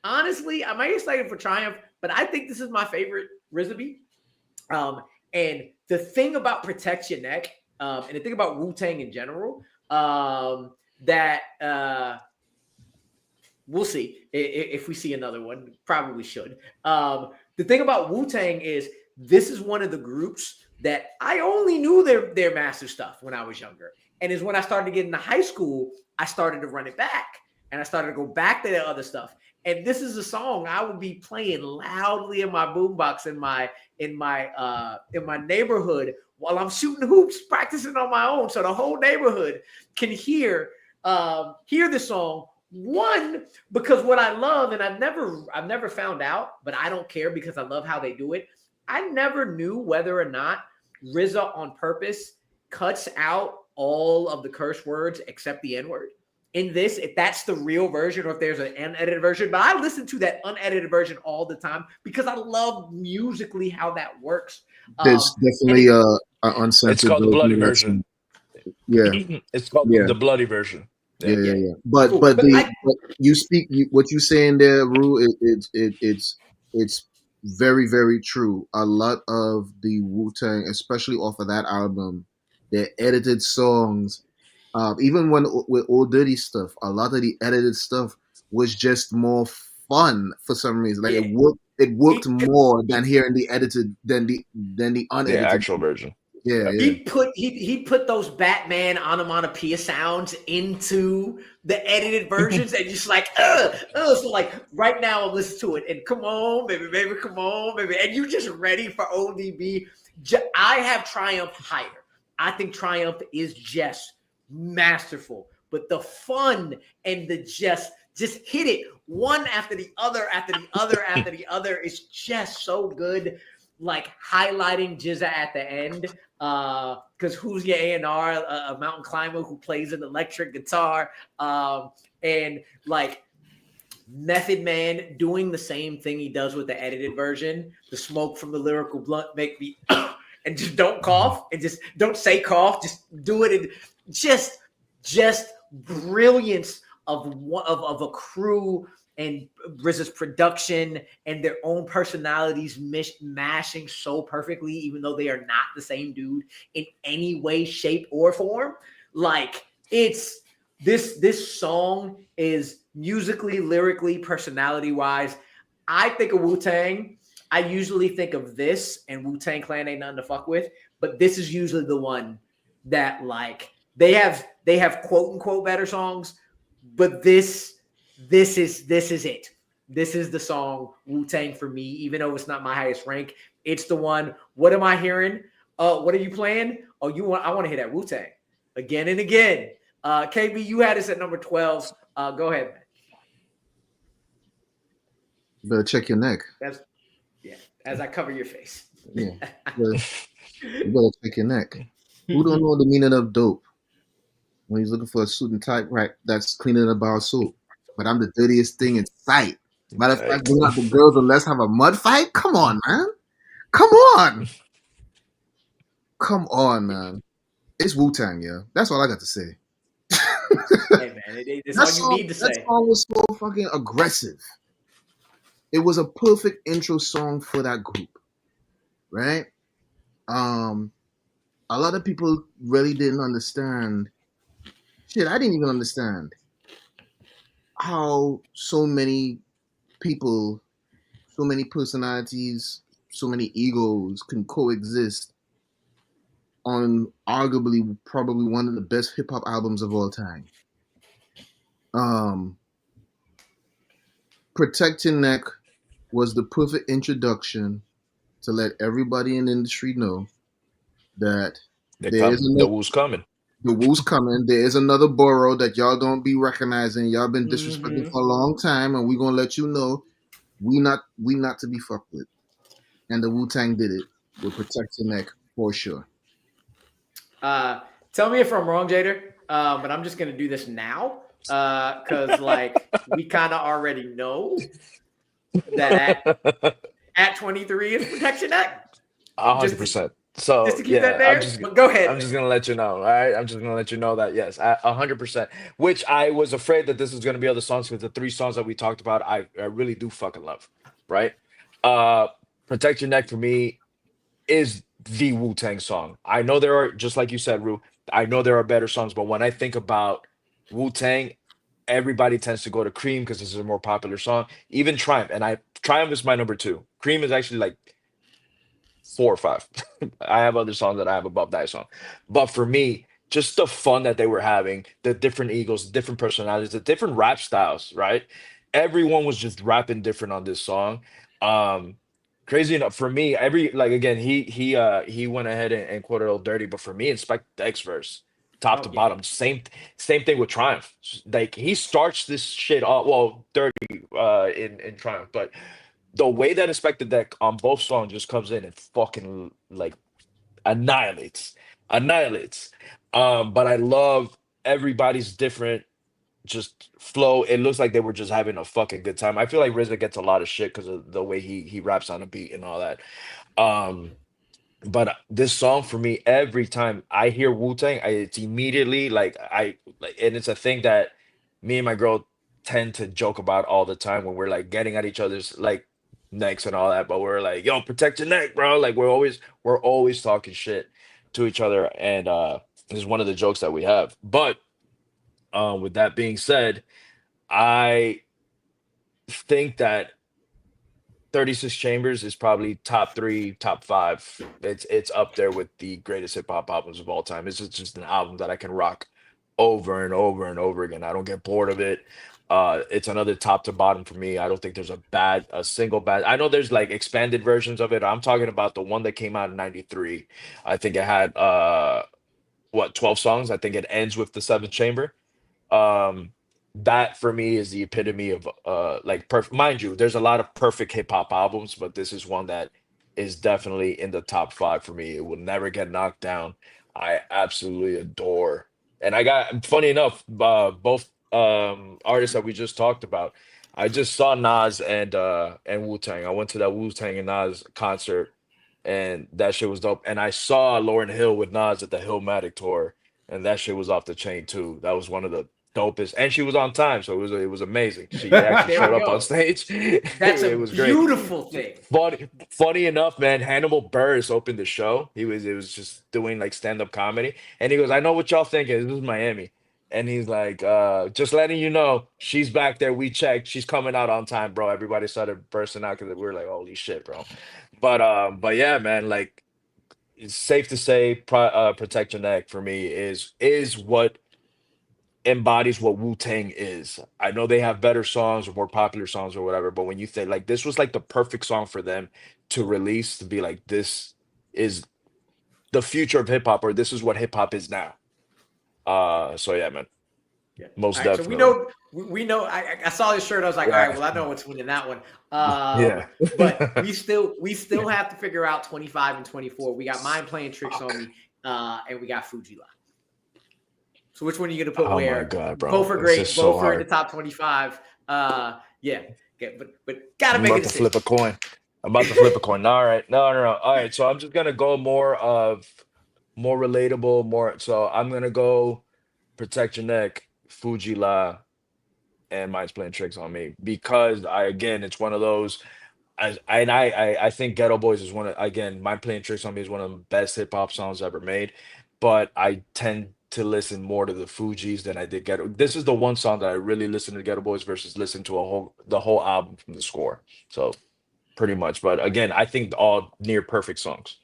S2: honestly, I might get excited for Triumph, but I think this is my favorite RZA. And the thing about Protect Your Neck, and the thing about Wu-Tang in general, that we'll see if we see another one. Probably should. The thing about Wu-Tang is this is one of the groups that I only knew their massive stuff when I was younger. And is when I started to get into high school, I started to run it back. And I started to go back to their other stuff. And this is a song I would be playing loudly in my boombox in my neighborhood while I'm shooting hoops, practicing on my own. So the whole neighborhood can hear the song. One, because what I love, and I've never found out, but I don't care because I love how they do it. I never knew whether or not RZA on purpose cuts out all of the curse words except the N-word in this, if that's the real version or if there's an unedited version. But I listen to that unedited version all the time because I love musically how that works.
S4: There's definitely an uncensored
S5: It's called the bloody version.
S4: Yeah.
S5: It's called the bloody version.
S4: Yeah. But cool. But what you saying there, Rue, it's very, very true. A lot of the Wu-Tang, especially off of that album, their edited songs, even with Old Dirty stuff, a lot of the edited stuff was just more fun for some reason. Like it worked more than hearing the edited than the unedited
S5: actual version.
S4: Yeah.
S2: He put those Batman onomatopoeia sounds into the edited versions and just like so like right now I'm listening to it and come on baby come on baby, and you just ready for ODB. I have Triumph higher. I think Triumph is just masterful, but the fun and the just hit it one after the other after the other is just so good. Like highlighting Jizza at the end, because who's your A&R, a mountain climber who plays an electric guitar, and like Method Man doing the same thing he does with the edited version. The smoke from the lyrical blunt make me and just don't cough and just don't say cough. Just do it. And just brilliance of a crew and RZA's production and their own personalities mashing so perfectly, even though they are not the same dude in any way, shape, or form. Like it's this song is musically, lyrically, personality-wise. I think of Wu-Tang. I usually think of this, and Wu-Tang Clan ain't nothing to fuck with, but this is usually the one that like they have quote unquote better songs, but this is it. This is the song Wu-Tang for me, even though it's not my highest rank. It's the one. What am I hearing? What are you playing? Oh, I want to hear that Wu-Tang again and again. KB, you had us at number 12. Go ahead, man.
S4: You better check your neck.
S2: As I cover your face.
S4: Yeah. You better check your neck. Who don't know the meaning of dope? When he's looking for a suit and tie, right? That's cleaning a bar of soap. But I'm the dirtiest thing in sight. Matter of fact, bring out the girls and let's have a mud fight? Come on, man. Come on. Come on, man. It's Wu-Tang, yeah. That's all I got to say.
S2: Hey, man. That's all you need to say.
S4: That song was so fucking aggressive. It was a perfect intro song for that group, right? A lot of people really didn't understand. Shit, I didn't even understand how so many people, so many personalities, so many egos can coexist on arguably probably one of the best hip hop albums of all time. Protect Your Neck was the perfect introduction to let everybody in the industry know that
S5: the Wu's coming.
S4: The Wu's coming. There is another borough that y'all don't be recognizing. Y'all been disrespecting for a long time, and we gonna let you know we not to be fucked with. And the Wu-Tang did it with Protect Your Neck for sure.
S2: Tell me if I'm wrong, Jader. But I'm just gonna do this now because like we kind of already know that at 23 is Protect Your Neck.
S5: 100%. So
S2: just to keep that there. But go ahead.
S5: I'm just gonna let you know. All right, I'm just gonna let you know that yes, 100%. Which I was afraid that this was gonna be other songs because the 3 songs that we talked about, I really do fucking love. Right? Protect Your Neck for me is the Wu-Tang song. I know there are, just like you said, Ru. I know there are better songs, but when I think about Wu-Tang, everybody tends to go to Cream because this is a more popular song. Even Triumph, and Triumph is my number 2. Cream is actually like 4 or 5. I have other songs that I have above that song. But for me, just the fun that they were having, the different egos, different personalities, the different rap styles, right? Everyone was just rapping different on this song. Crazy enough, for me, he went ahead and quoted Old Dirty, but for me, Inspect the X verse, top to bottom, same thing with Triumph. Like he starts this shit off, well, Dirty in Triumph, but the way that Inspector Deck on both songs just comes in and fucking like annihilates. But I love everybody's different just flow. It looks like they were just having a fucking good time. I feel like RZA gets a lot of shit because of the way he raps on a beat and all that. But this song for me, every time I hear Wu-Tang, it's immediately and it's a thing that me and my girl tend to joke about all the time when we're like getting at each other's like necks and all that, but we're like, yo, protect your neck, bro. Like we're always talking shit to each other, and this is one of the jokes that we have. But with that being said, I think that 36 Chambers is probably top 3, top 5. It's up there with the greatest hip hop albums of all time. It's just an album that I can rock over and over and over again. I don't get bored of it. It's another top to bottom for me. I don't think there's a single bad. I know there's like expanded versions of it. I'm talking about the one that came out in 93. I think it had 12 songs. I think it ends with the 7th chamber. That for me is the epitome of like perfect. Mind you, there's a lot of perfect hip hop albums, but this is one that is definitely in the top 5 for me. It will never get knocked down. I absolutely adore. And I got, funny enough, both artists that we just talked about, I just saw Nas and Wu-Tang. I went to that Wu-Tang and Nas concert, and that shit was dope. And I saw Lauryn Hill with Nas at the Hillmatic tour, and that shit was off the chain too. That was one of the dopest, and she was on time, so it was amazing. She actually
S2: There we
S5: showed up on
S2: go.
S5: stage.
S2: That's a
S5: It was great.
S2: beautiful thing.
S5: Funny enough, man, Hannibal Buress opened the show. It was just doing like stand-up comedy. And he goes, I know what y'all thinking. This is Miami. And he's like, just letting you know, she's back there. We checked. She's coming out on time, bro. Everybody started bursting out because we were like, holy shit, bro. But yeah, man, like it's safe to say Protect Your Neck for me is what embodies what Wu-Tang is. I know they have better songs or more popular songs or whatever, but when you think like this was like the perfect song for them to release, to be like, this is the future of hip hop, or this is what hip hop is now. So yeah, man.
S2: Yeah.
S5: Most
S2: All right,
S5: definitely.
S2: so we know. I saw his shirt. I was like, all right, well, I know what's winning that one.
S5: Yeah.
S2: But we still have to figure out 25 and 24. We got Mind Playing Tricks on Me, and we got Fuji La. So which one are you gonna put
S5: Oh
S2: where?
S5: my God, bro.
S2: Both are
S5: It's
S2: great.
S5: just
S2: Both
S5: so
S2: are in the
S5: hard.
S2: top 25. Yeah. But gotta
S5: I'm
S2: make a
S5: about to flip
S2: decision.
S5: a coin. I'm about to flip a coin. All right. No. All right. So I'm just gonna go more relatable, so I'm gonna go Protect Your Neck, Fuji La, and Mind's Playing Tricks on Me. Because it's one of those. I think Ghetto Boys is Mind Playing Tricks on Me is one of the best hip hop songs ever made. But I tend to listen more to the Fugees than I did Ghetto. This is the one song that I really listen to Ghetto Boys versus listen to the whole album from the score. So pretty much. But again, I think all near perfect songs.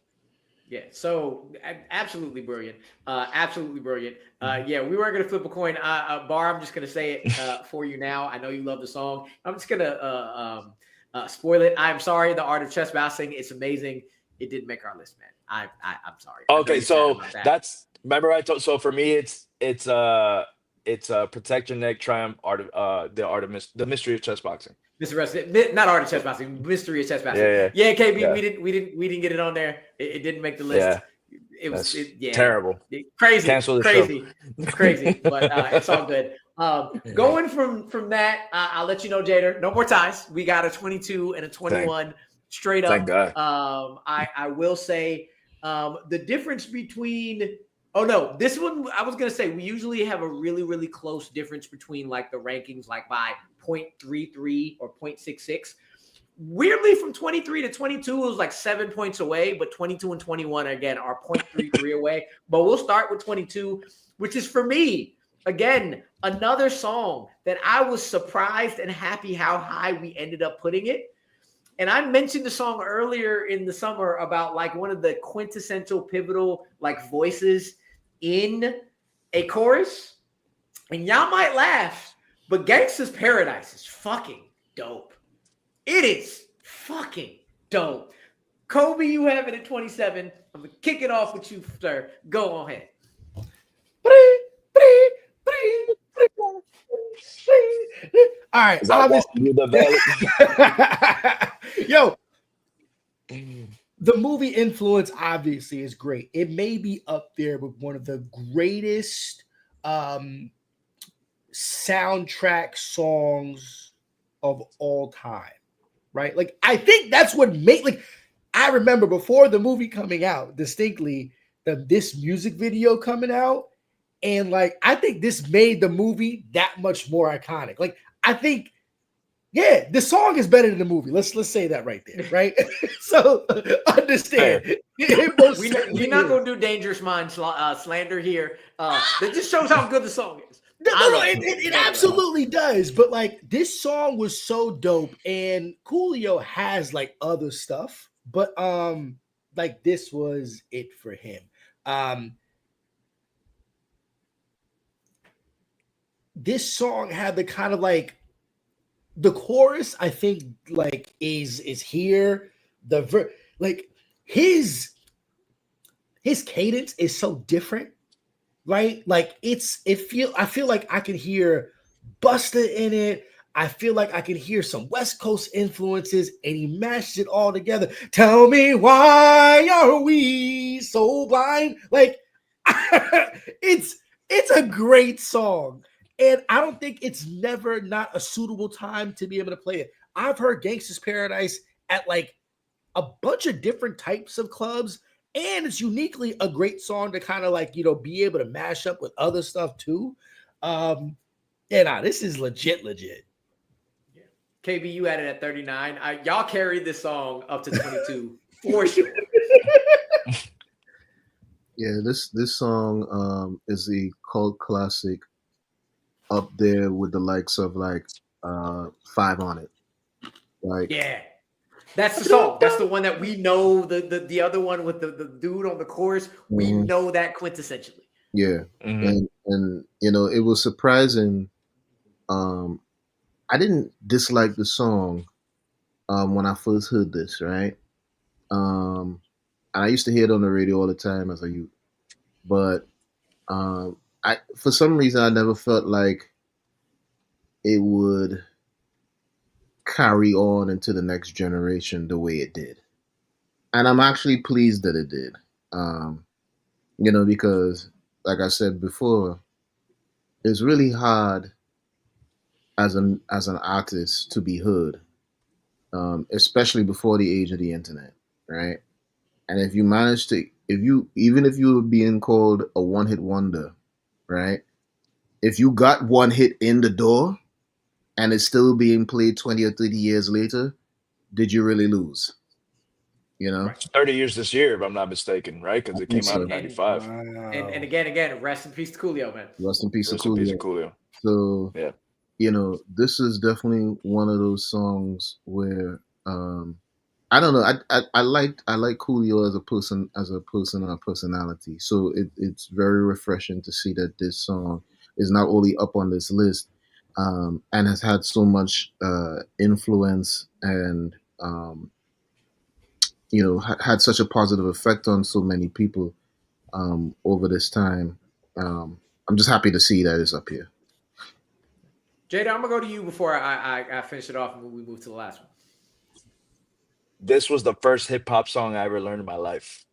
S2: Yeah, so absolutely brilliant. Absolutely brilliant. Yeah, we weren't going to flip a coin. Bar, I'm just going to say it for you now. I know you love the song. I'm just going to spoil it. I'm sorry. The Art of Chess Bouncing. It's amazing. It didn't make our list, man. I'm sorry.
S5: Okay, so remember I told, so for me it's Protect Your Neck, Triumph, the Mystery of Chess Boxing.
S2: Not Art of Chess Bouncing, Mystery of Chess Bouncing. Yeah, KB,
S5: Yeah.
S2: we didn't get it on there. It didn't make the list.
S5: Yeah.
S2: It was
S5: terrible.
S2: Crazy.
S5: Cancel the
S2: crazy.
S5: show.
S2: Crazy. But it's all good. Going from that, I'll let you know, Jader. No more ties. We got a 22 and a 21 straight up.
S5: Thank God.
S2: I will say the difference between. Oh no, this one I was gonna say we usually have a really, really close difference between like the rankings, like by 0.33 or 0.66. Weirdly, from 23 to 22, it was like 7 points away, but 22 and 21 again are 0.33 away. But we'll start with 22, which is for me, again, another song that I was surprised and happy how high we ended up putting it. And I mentioned the song earlier in the summer about like one of the quintessential pivotal like voices in a chorus. And y'all might laugh, but Gangsta's Paradise is fucking dope. It is fucking dope. Kolby, you have it at 27. I'm going to kick it off with you, sir. Go on ahead.
S3: All right. Yo, the movie influence obviously is great. It may be up there with one of the greatest soundtrack songs of all time, right? Like, I think that's what made, like, I remember before the movie coming out distinctly, this music video coming out, and like, I think this made the movie that much more iconic. Like, I think, yeah, the song is better than the movie. Let's say that right there, right? So understand.
S2: We're not going to do Dangerous Mind slander here. That just shows how good the song is.
S3: No, it absolutely does. But like, this song was so dope, and Coolio has like other stuff, but like this was it for him. This song had the kind of like the chorus, I think, like is here. Like his cadence is so different, right? Like I feel like I can hear Busta in it. I feel like I can hear some West Coast influences, and he mashed it all together. Tell me, why are we so blind? Like, it's a great song. And I don't think it's never not a suitable time to be able to play it. I've heard Gangsta's Paradise at like a bunch of different types of clubs, and it's uniquely a great song to kind of like, be able to mash up with other stuff too. This is legit.
S2: KB, you had it at 39. Y'all carried this song up to 22 for sure.
S4: Yeah, this song is a cult classic, up there with the likes of like 5 on It. Like,
S2: yeah, that's the song. That's the one that we know. The other one with the dude on the chorus, we know that quintessentially.
S4: Yeah, and it was surprising. I didn't dislike the song when I first heard this, right? And I used to hear it on the radio all the time as a youth, but I for some reason I never felt like it would carry on into the next generation the way it did, and I'm actually pleased that it did. Because like I said before, it's really hard as an artist to be heard, especially before the age of the internet, right? And if you manage to, even if you were being called a one-hit wonder, right? If you got one hit in the door and it's still being played 20 or 30 years later, did you really lose?
S5: Right. 30 years this year, if I'm not mistaken, right? Because it came out in 95.
S2: And again, rest in peace to Coolio, man.
S4: Rest in peace to
S5: Rest in peace to
S4: Coolio.
S5: Coolio.
S4: So,
S5: yeah,
S4: this is definitely one of those songs where I don't know. I like Coolio as a person and a personality. So it's very refreshing to see that this song is not only up on this list, and has had so much influence and had such a positive effect on so many people over this time. I'm just happy to see that it's up here.
S2: Jader, I'm gonna go to you before I finish it off and we move to the last one.
S5: This was the first hip hop song I ever learned in my life.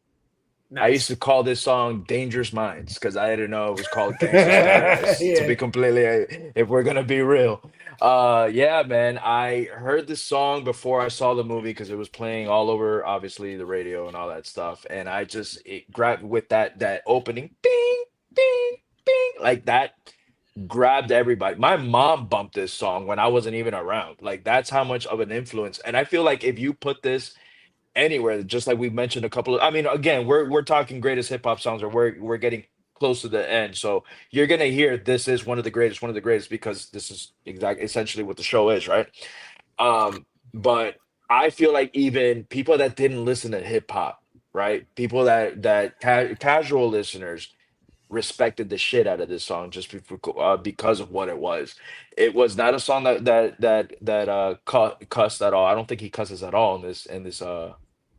S2: Nice.
S5: I used to call this song Dangerous Minds because I didn't know it was called Gangsta's Paradise. To be completely, if we're going to be real. Yeah, man. I heard this song before I saw the movie because it was playing all over, obviously, the radio and all that stuff. And it grabbed with that opening, ding, ding, ding, like that grabbed everybody. My mom bumped this song when I wasn't even around. Like, that's how much of an influence. And I feel like if you put this anywhere, just like we mentioned a couple of, I mean, again, we're talking greatest hip hop songs, or we're getting close to the end, so you're gonna hear this is one of the greatest, because this is essentially what the show is, right? But I feel like even people that didn't listen to hip hop, right, people that casual listeners respected the shit out of this song just because of what it was. It was not a song that cussed at all. I don't think he cusses at all in this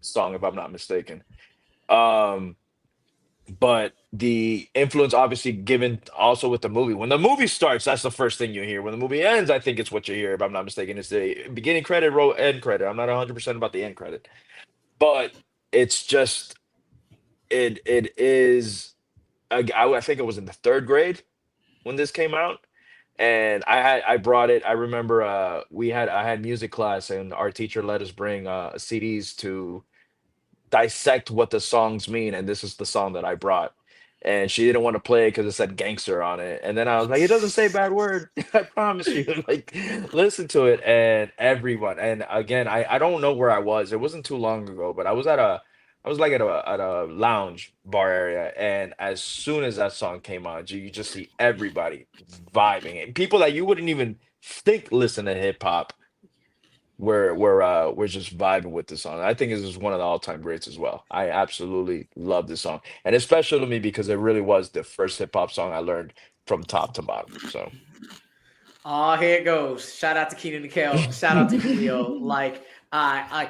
S5: song, if I'm not mistaken. Um, but the influence obviously given also with the movie. When the movie starts, that's the first thing you hear. When the movie ends, I think it's what you hear, if I'm not mistaken. It's the beginning credit, roll, end credit. I'm not 100% about the end credit, but it's just it is. I think it was in the third grade when this came out, and I brought it. I remember I had music class, and our teacher let us bring CDs to dissect what the songs mean, and this is the song that I brought. And she didn't want to play it because it said gangster on it. And then I was like, it doesn't say bad word. I promise you. Like, listen to it. And everyone. And again, I don't know where I was. It wasn't too long ago, but I was like at a lounge bar area. And as soon as that song came on, you just see everybody vibing. And people that you wouldn't even think listen to hip hop we're just vibing with this song. I think this is one of the all-time greats as well. I absolutely love this song, and it's special to me because it really was the first hip hop song I learned from top to bottom. So,
S2: here it goes. Shout out to Keenan and Kel. Shout out to Julio. Like, my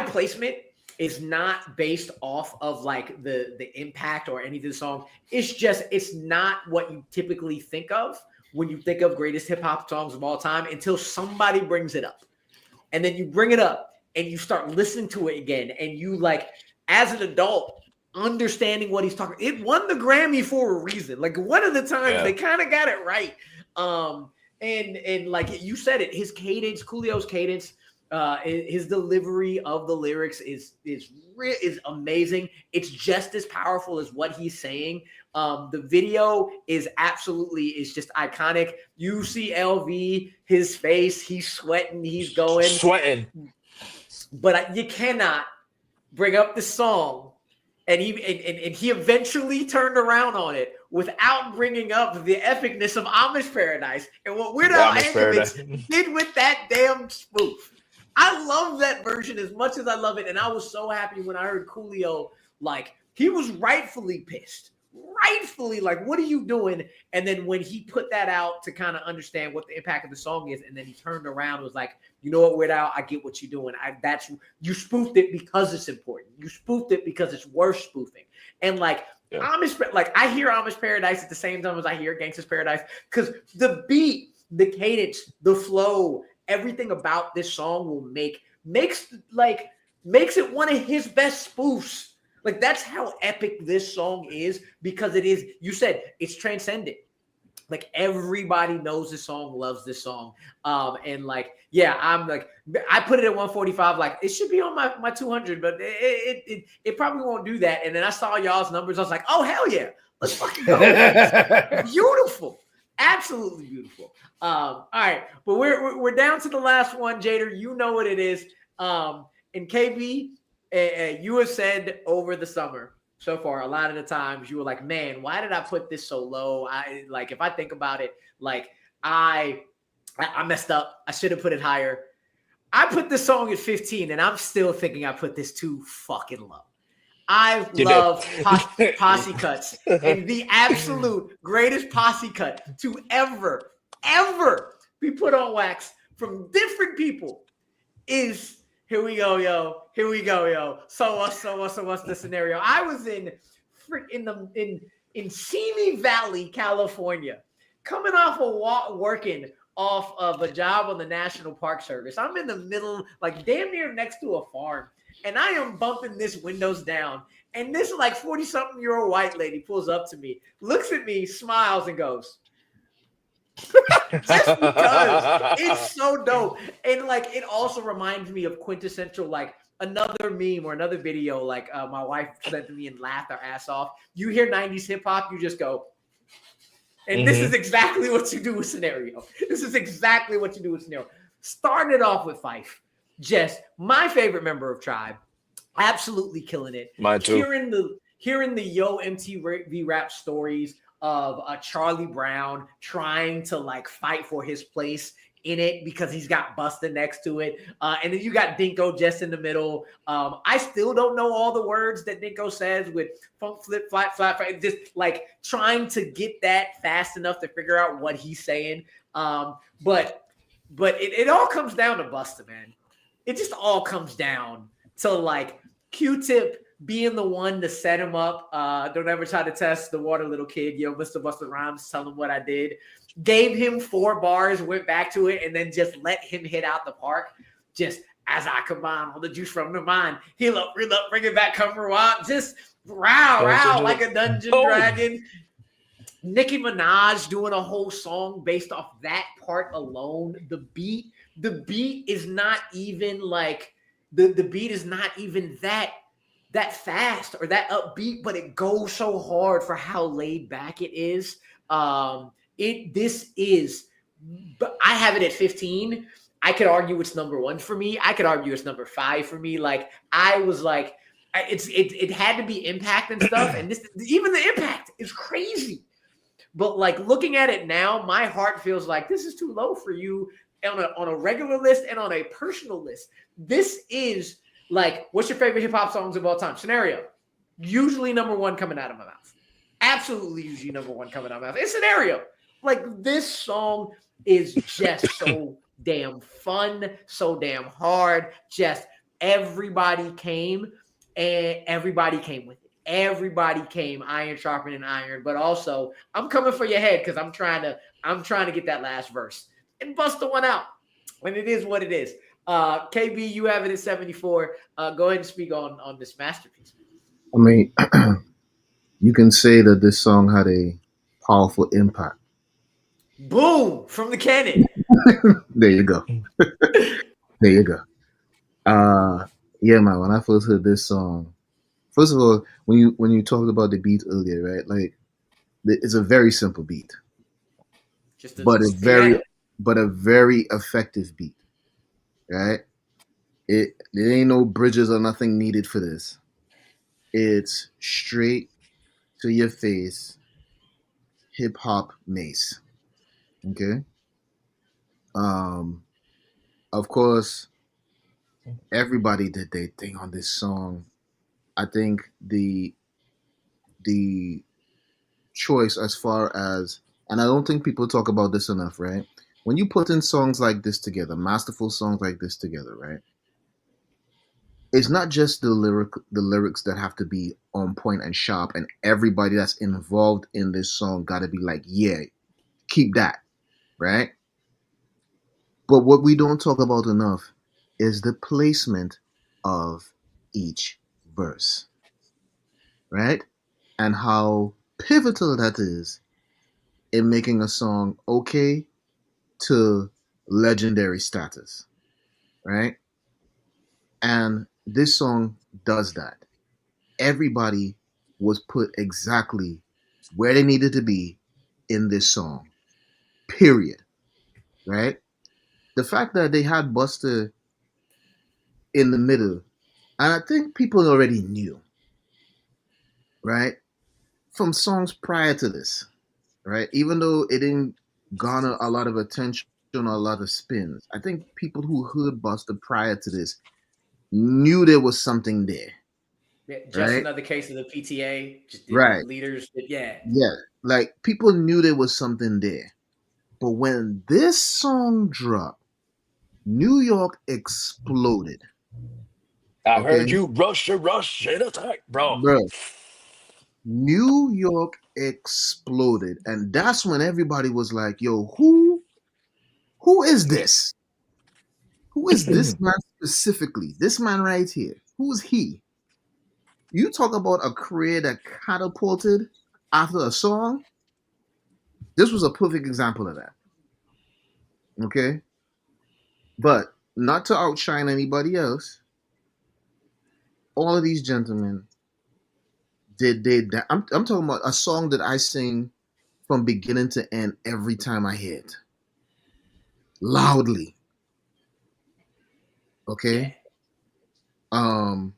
S2: placement is not based off of like the impact or any of the song. It's not what you typically think of when you think of greatest hip hop songs of all time until somebody brings it up. And then you bring it up and you start listening to it again. And you like, as an adult, understanding what he's talking. It won the Grammy for a reason. Like one of the times they kind of got it right. And like you said it, his cadence, Coolio's cadence, his delivery of the lyrics is amazing. It's just as powerful as what he's saying. The video is just iconic. You see LV, his face, he's sweating, he's going. But you cannot bring up the song, and he eventually turned around on it without bringing up the epicness of Amish Paradise and what Weird Al Yankovic did with that damn spoof. I love that version as much as I love it, and I was so happy when I heard Coolio, like, he was rightfully pissed. Rightfully, like, what are you doing? And then when he put that out to kind of understand what the impact of the song is, and then he turned around and was like, you know what, Weird Al, I get what you're doing. You spoofed it because it's important. You spoofed it because it's worth spoofing. And like I hear Amish Paradise at the same time as I hear Gangsta's Paradise, because the beat, the cadence, the flow, everything about this song will makes it one of his best spoofs. Like, that's how epic this song is, because it is, you said, it's transcendent. Like, everybody knows this song, loves this song. And like, yeah, I'm like, I put it at 145. Like, it should be on my 200, but it probably won't do that. And then I saw y'all's numbers. I was like, oh, hell yeah. Let's fucking go. Beautiful. Absolutely beautiful. All right. But we're down to the last one, Jader. You know what it is. And KB, you have said over the summer so far, a lot of the times you were like, man, why did I put this so low? If I think about it, like I messed up. I should have put it higher. I put this song at 15 and I'm still thinking I put this too fucking low. I love posse cuts, and the absolute greatest posse cut to ever be put on wax from different people is Here We Go, Yo. Here we go, yo. So what's the scenario? I was in Simi Valley, California, coming off working off of a job on the National Park Service. I'm in the middle, like damn near next to a farm, and I am bumping this windows down. And this like 40-something-year-old white lady pulls up to me, looks at me, smiles, and goes, just because it's so dope. And like, it also reminds me of quintessential, like another meme or another video, like my wife sent to me and laughed our ass off. You hear 90s hip hop, you just go, and this is exactly what you do with Scenario. This is exactly what you do with Scenario. Started off with Fife, just my favorite member of Tribe, absolutely killing it.
S5: Mine too.
S2: Hearing the Yo MTV Rap stories of Charlie Brown trying to like fight for his place in it because he's got Busta next to it. And then you got Dinko just in the middle. I still don't know all the words that Dinko says with funk, flip, flat, just like trying to get that fast enough to figure out what he's saying. But it all comes down to Busta, man. It just all comes down to like Q-Tip being the one to set him up. Don't ever try to test the water, little kid. Yo, Mr. Busta Rhymes, tell him what I did. Gave him 4 bars, went back to it, and then just let him hit out the park. Just as I combine all the juice from the mind, heal up, reel up, bring it back, come rewind. Just row like a dungeon dragon. Nicki Minaj doing a whole song based off that part alone. The beat is not even like the beat is not even that fast or that upbeat, but it goes so hard for how laid back it is. But I have it at 15. I could argue it's number 1 for me. I could argue it's number 5 for me. Like I was like, it had to be impact and stuff. And even the impact is crazy. But like looking at it now, my heart feels like this is too low for you on a regular list and on a personal list. This is like, what's your favorite hip hop songs of all time? Scenario. Usually number 1 coming out of my mouth. Absolutely usually number 1 coming out of my mouth. It's Scenario. Like this song is just so damn fun, so damn hard. Just everybody came and everybody came with it. Everybody came iron sharpening iron, but also I'm coming for your head because I'm trying to get that last verse and bust the one out. And it is what it is. KB, you have it at 74. Go ahead and speak on this masterpiece.
S4: I mean, you can say that this song had a powerful impact.
S2: Boom from the cannon.
S4: There you go. There you go. Uh, yeah, man. When I first heard this song, first of all, when you talked about the beat earlier, right? Like, it's a very simple beat,
S2: Just a
S4: but
S2: yeah.
S4: a very effective beat, right? There ain't no bridges or nothing needed for this. It's straight to your face, hip hop mace. Okay. Um, of course, everybody did their thing on this song. I think the choice as far as, and I don't think people talk about this enough, right? When you put in songs like this together, masterful songs like this together, right? It's not just the lyrics that have to be on point and sharp, and everybody that's involved in this song got to be like, yeah, keep that, right? But what we don't talk about enough is the placement of each verse, right? And how pivotal that is in making a song okay to legendary status, right? And this song does that. Everybody was put exactly where they needed to be in this song, period, right? The fact that they had Buster in the middle, and I think people already knew, right? From songs prior to this, right? Even though it didn't garner a lot of attention or a lot of spins, I think people who heard Buster prior to this knew there was something there,
S2: Yeah, just
S4: right?
S2: another case of the PTA, just the
S4: Right.
S2: leaders. Yeah,
S4: Yeah. Like people knew there was something there. But when this song dropped, New York exploded.
S5: I
S4: Okay?
S5: heard you rush and attack, bro.
S4: Bro, New York exploded. And that's when everybody was like, yo, who is this? Who is this man specifically? This man right here. Who is he? You talk about a career that catapulted after a song. This was a perfect example of that. Okay? But not to outshine anybody else, all of these gentlemen did that. I'm talking about a song that I sing from beginning to end every time I hear it. Loudly.
S2: yeah.
S4: Okay? Um,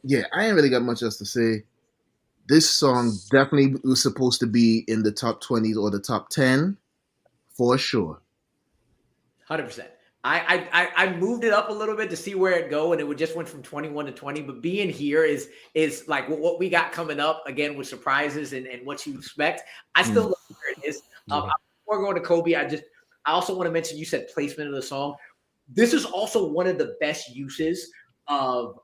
S4: yeah, I ain't really got much else to say. This song definitely was supposed to be in the top 20s or the top 10 for sure.
S2: 100%. I moved it up a little bit to see where it go, and it would just went from 21 to 20. But being here is like what we got coming up again with surprises and what you expect. I still love where it is. Before going to Kolby, I also want to mention you said placement of the song. This is also one of the best uses of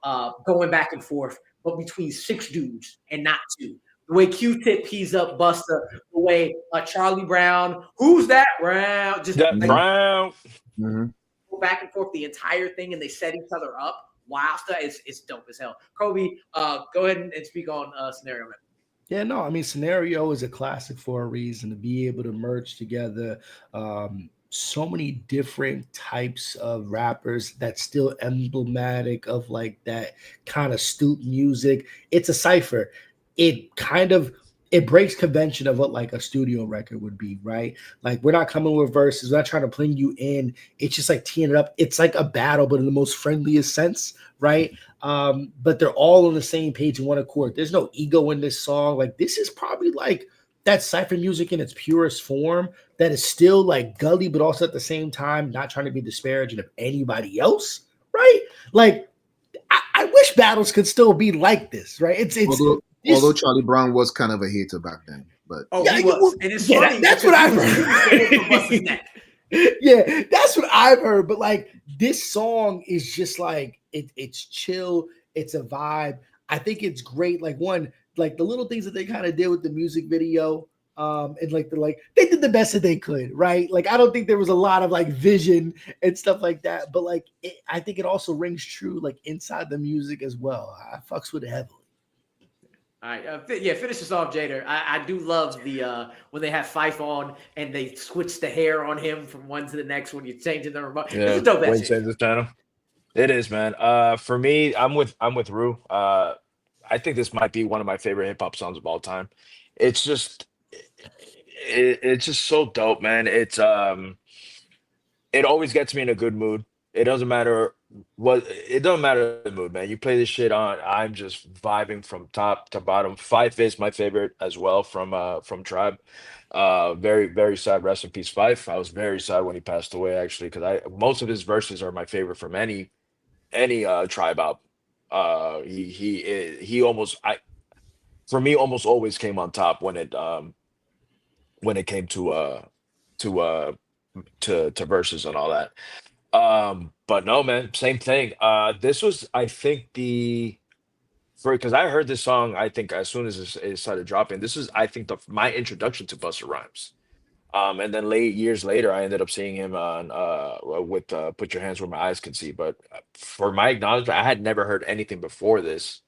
S2: going back and forth, but between six dudes and not two. The way Q-Tip pees up Busta, the way Charlie Brown, who's that Brown? Just
S5: That
S2: like
S4: Mhm,
S5: Brown.
S4: mhm.
S2: go back and forth the entire thing, and they set each other up. Wow, stuff it's dope as hell. Kolby, go ahead and speak on Scenario Man.
S3: Yeah, no, I mean, Scenario is a classic for a reason to be able to merge together so many different types of rappers that's still emblematic of like that kind of stoop music. It's a cipher. It kind of it breaks convention of what like a studio record would be, right? Like we're not coming with verses, we're not trying to bring you in. It's just like teeing it up. It's like a battle, but in the most friendliest sense, right? But they're all on the same page in one accord. There's no ego in this song. Like this is probably like that cypher music in its purest form that is still like gully, but also at the same time not trying to be disparaging of anybody else, right? Like I wish battles could still be like this, right? It's
S4: Although Charlie Brown was kind of a hater back then, but
S2: Oh,
S3: yeah,
S2: he
S3: yeah, well,
S2: was, and it's
S3: yeah,
S2: funny
S3: that's what
S2: because
S3: I've
S2: he was going for Busta's
S3: heard.
S2: neck.
S3: Yeah, that's what I've heard. But like this song is just like it's chill. It's a vibe. I think it's great. Like one, like the little things that they kind of did with the music video. And like they did the best that they could, right? Like I don't think there was a lot of like vision and stuff like that, but like I think it also rings true like inside the music as well. I fucks with it heavily.
S2: All right, yeah. Finish this off, Jader. I do love the when they have Fife on and they switch the hair on him from one to the next when you're changing the remote. It's a
S5: Yeah,
S2: dope ass
S5: Wayne
S2: shit.
S5: change this channel. It is, man. For me, I'm with Rue. I think this might be one of my favorite hip hop songs of all time. It's just it's just so dope, man. It always gets me in a good mood. It doesn't matter it doesn't matter the mood, man. You play this shit on, I'm just vibing from top to bottom. Fife is my favorite as well from Tribe. Very, very sad. Rest in peace, Fife. I was very sad when he passed away actually, because I most of his verses are my favorite from any Tribe album. He almost I for me almost always came on top when it came to to verses and all that. But no, man, same thing. This was, I think, the for because I heard this song, I think as soon as it started dropping, this is, I think, my introduction to Busta Rhymes. And then late years later, I ended up seeing him on with "Put Your Hands Where My Eyes Can See." But for my acknowledgement, I had never heard anything before this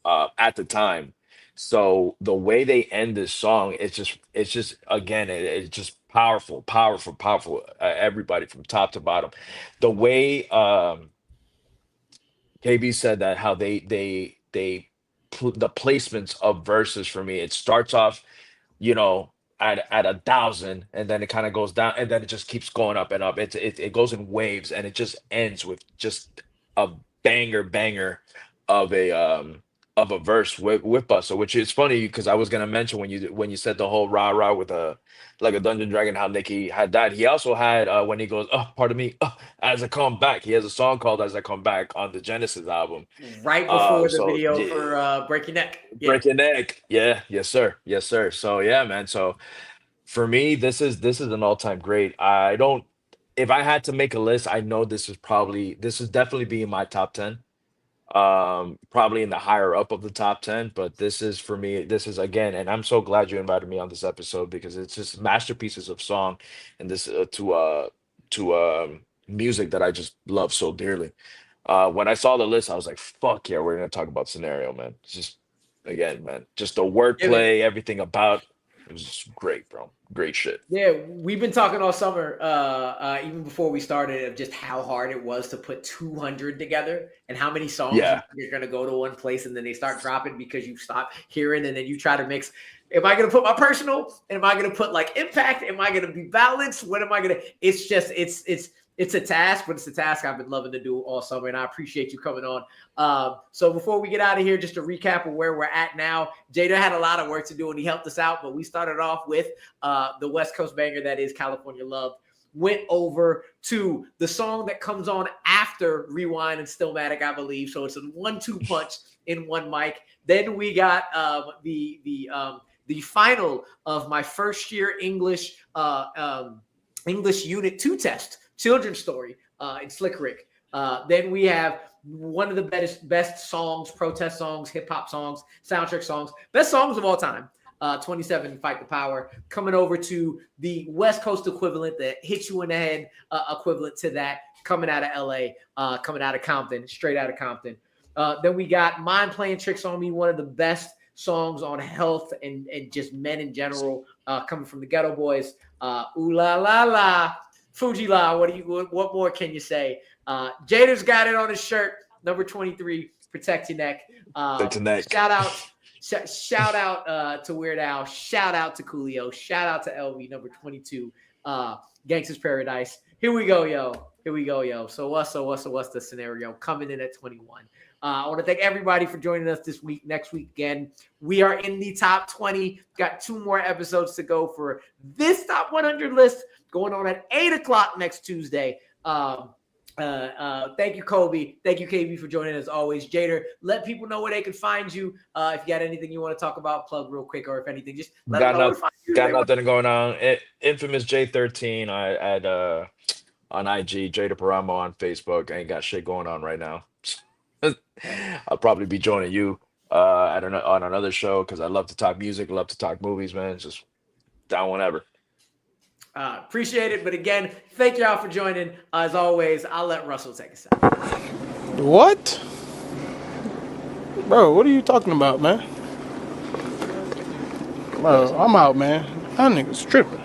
S5: at the time. So the way they end this song, it's just again, it's just powerful, powerful, powerful. Everybody from top to bottom. The way KB said that how the placements of verses for me, it starts off, you know, at 1,000, and then it kind of goes down, and then it just keeps going up and up. It goes in waves, and it just ends with just a banger of a verse with Busta, which is funny because I was gonna mention when you said the whole rah rah with a like a Dungeon Dragon, how Nicki had that. He also had when he goes, oh, pardon me, as I come back. He has a song called "As I Come Back" on the Genesis album.
S2: Right before the
S5: So
S2: video
S5: yeah,
S2: for Break Your Neck. Yeah.
S5: break your neck. Yeah, yes sir, yes sir. So yeah, man. So for me, this is an all-time great. I don't If I had to make a list, I know this is definitely be in my top 10. Probably in the higher up of the top 10, but this is for me, this is again, and I'm so glad you invited me on this episode because it's just masterpieces of song and this to music that I just love so dearly. When I saw the list, I was like, fuck yeah, we're gonna talk about Scenario, man. It's just again, man, just the
S2: Yeah, man.
S5: wordplay, everything about it was just great, bro. Great shit.
S2: Yeah, we've been talking all summer, even before we started, of just how hard it was to put 200 together and how many songs
S5: Yeah.
S2: you're going to go to one place and then they start dropping because you stop hearing and then you try to mix. Am I going to put my personal? Am I going to put like impact? Am I going to be balanced? What am I going to? It's just, it's a task, but it's a task I've been loving to do all summer, and I appreciate you coming on. So before we get out of here, just a recap of where we're at now. Jader had a lot of work to do, and he helped us out, but we started off with the West Coast banger that is California Love. Went over to the song that comes on after Rewind and Stillmatic, I believe. So it's a 1-2 punch in one mic. Then we got the final of my first year English Unit 2 test. Children's Story in Slick Rick. Then we have one of the best songs, protest songs, hip hop songs, soundtrack songs, best songs of all time. 27 Fight the Power, coming over to the West Coast equivalent, that hit you in the head equivalent to that, coming out of LA, coming out of Compton, straight out of Compton. Then we got Mind Playing Tricks on Me, one of the best songs on health and just men in general, coming from the Ghetto Boys. Ooh La La La. Fuji La, what more can you say? Jader's got it on his shirt, number 23, Protect Your Neck.
S5: Protect your neck.
S2: Shout out to Weird Al. Shout out to Coolio. Shout out to LV, number 22, Gangsta's Paradise. Here we go, yo. So what's the scenario? Coming in at 21. I want to thank everybody for joining us this week. Next week again, we are in the top 20. Got 2 more episodes to go for this top 100 list, going on at 8 o'clock next Tuesday. Thank you, Kolby. Thank you, KB, for joining us always. Jader, let people know where they can find you. If you got anything you want to talk about, plug real quick, or if anything, just let them know where to find you.
S5: Got nothing going on. Infamous J13 on IG, Jader Paramo on Facebook. I ain't got shit going on right now. I'll probably be joining you on another show because I love to talk music, love to talk movies, man. Just Down whenever.
S2: Appreciate it. But again, thank y'all for joining. As always, I'll let Russell take us out.
S6: What? Bro, what are you talking about, man? Bro, I'm out, man. That nigga's tripping.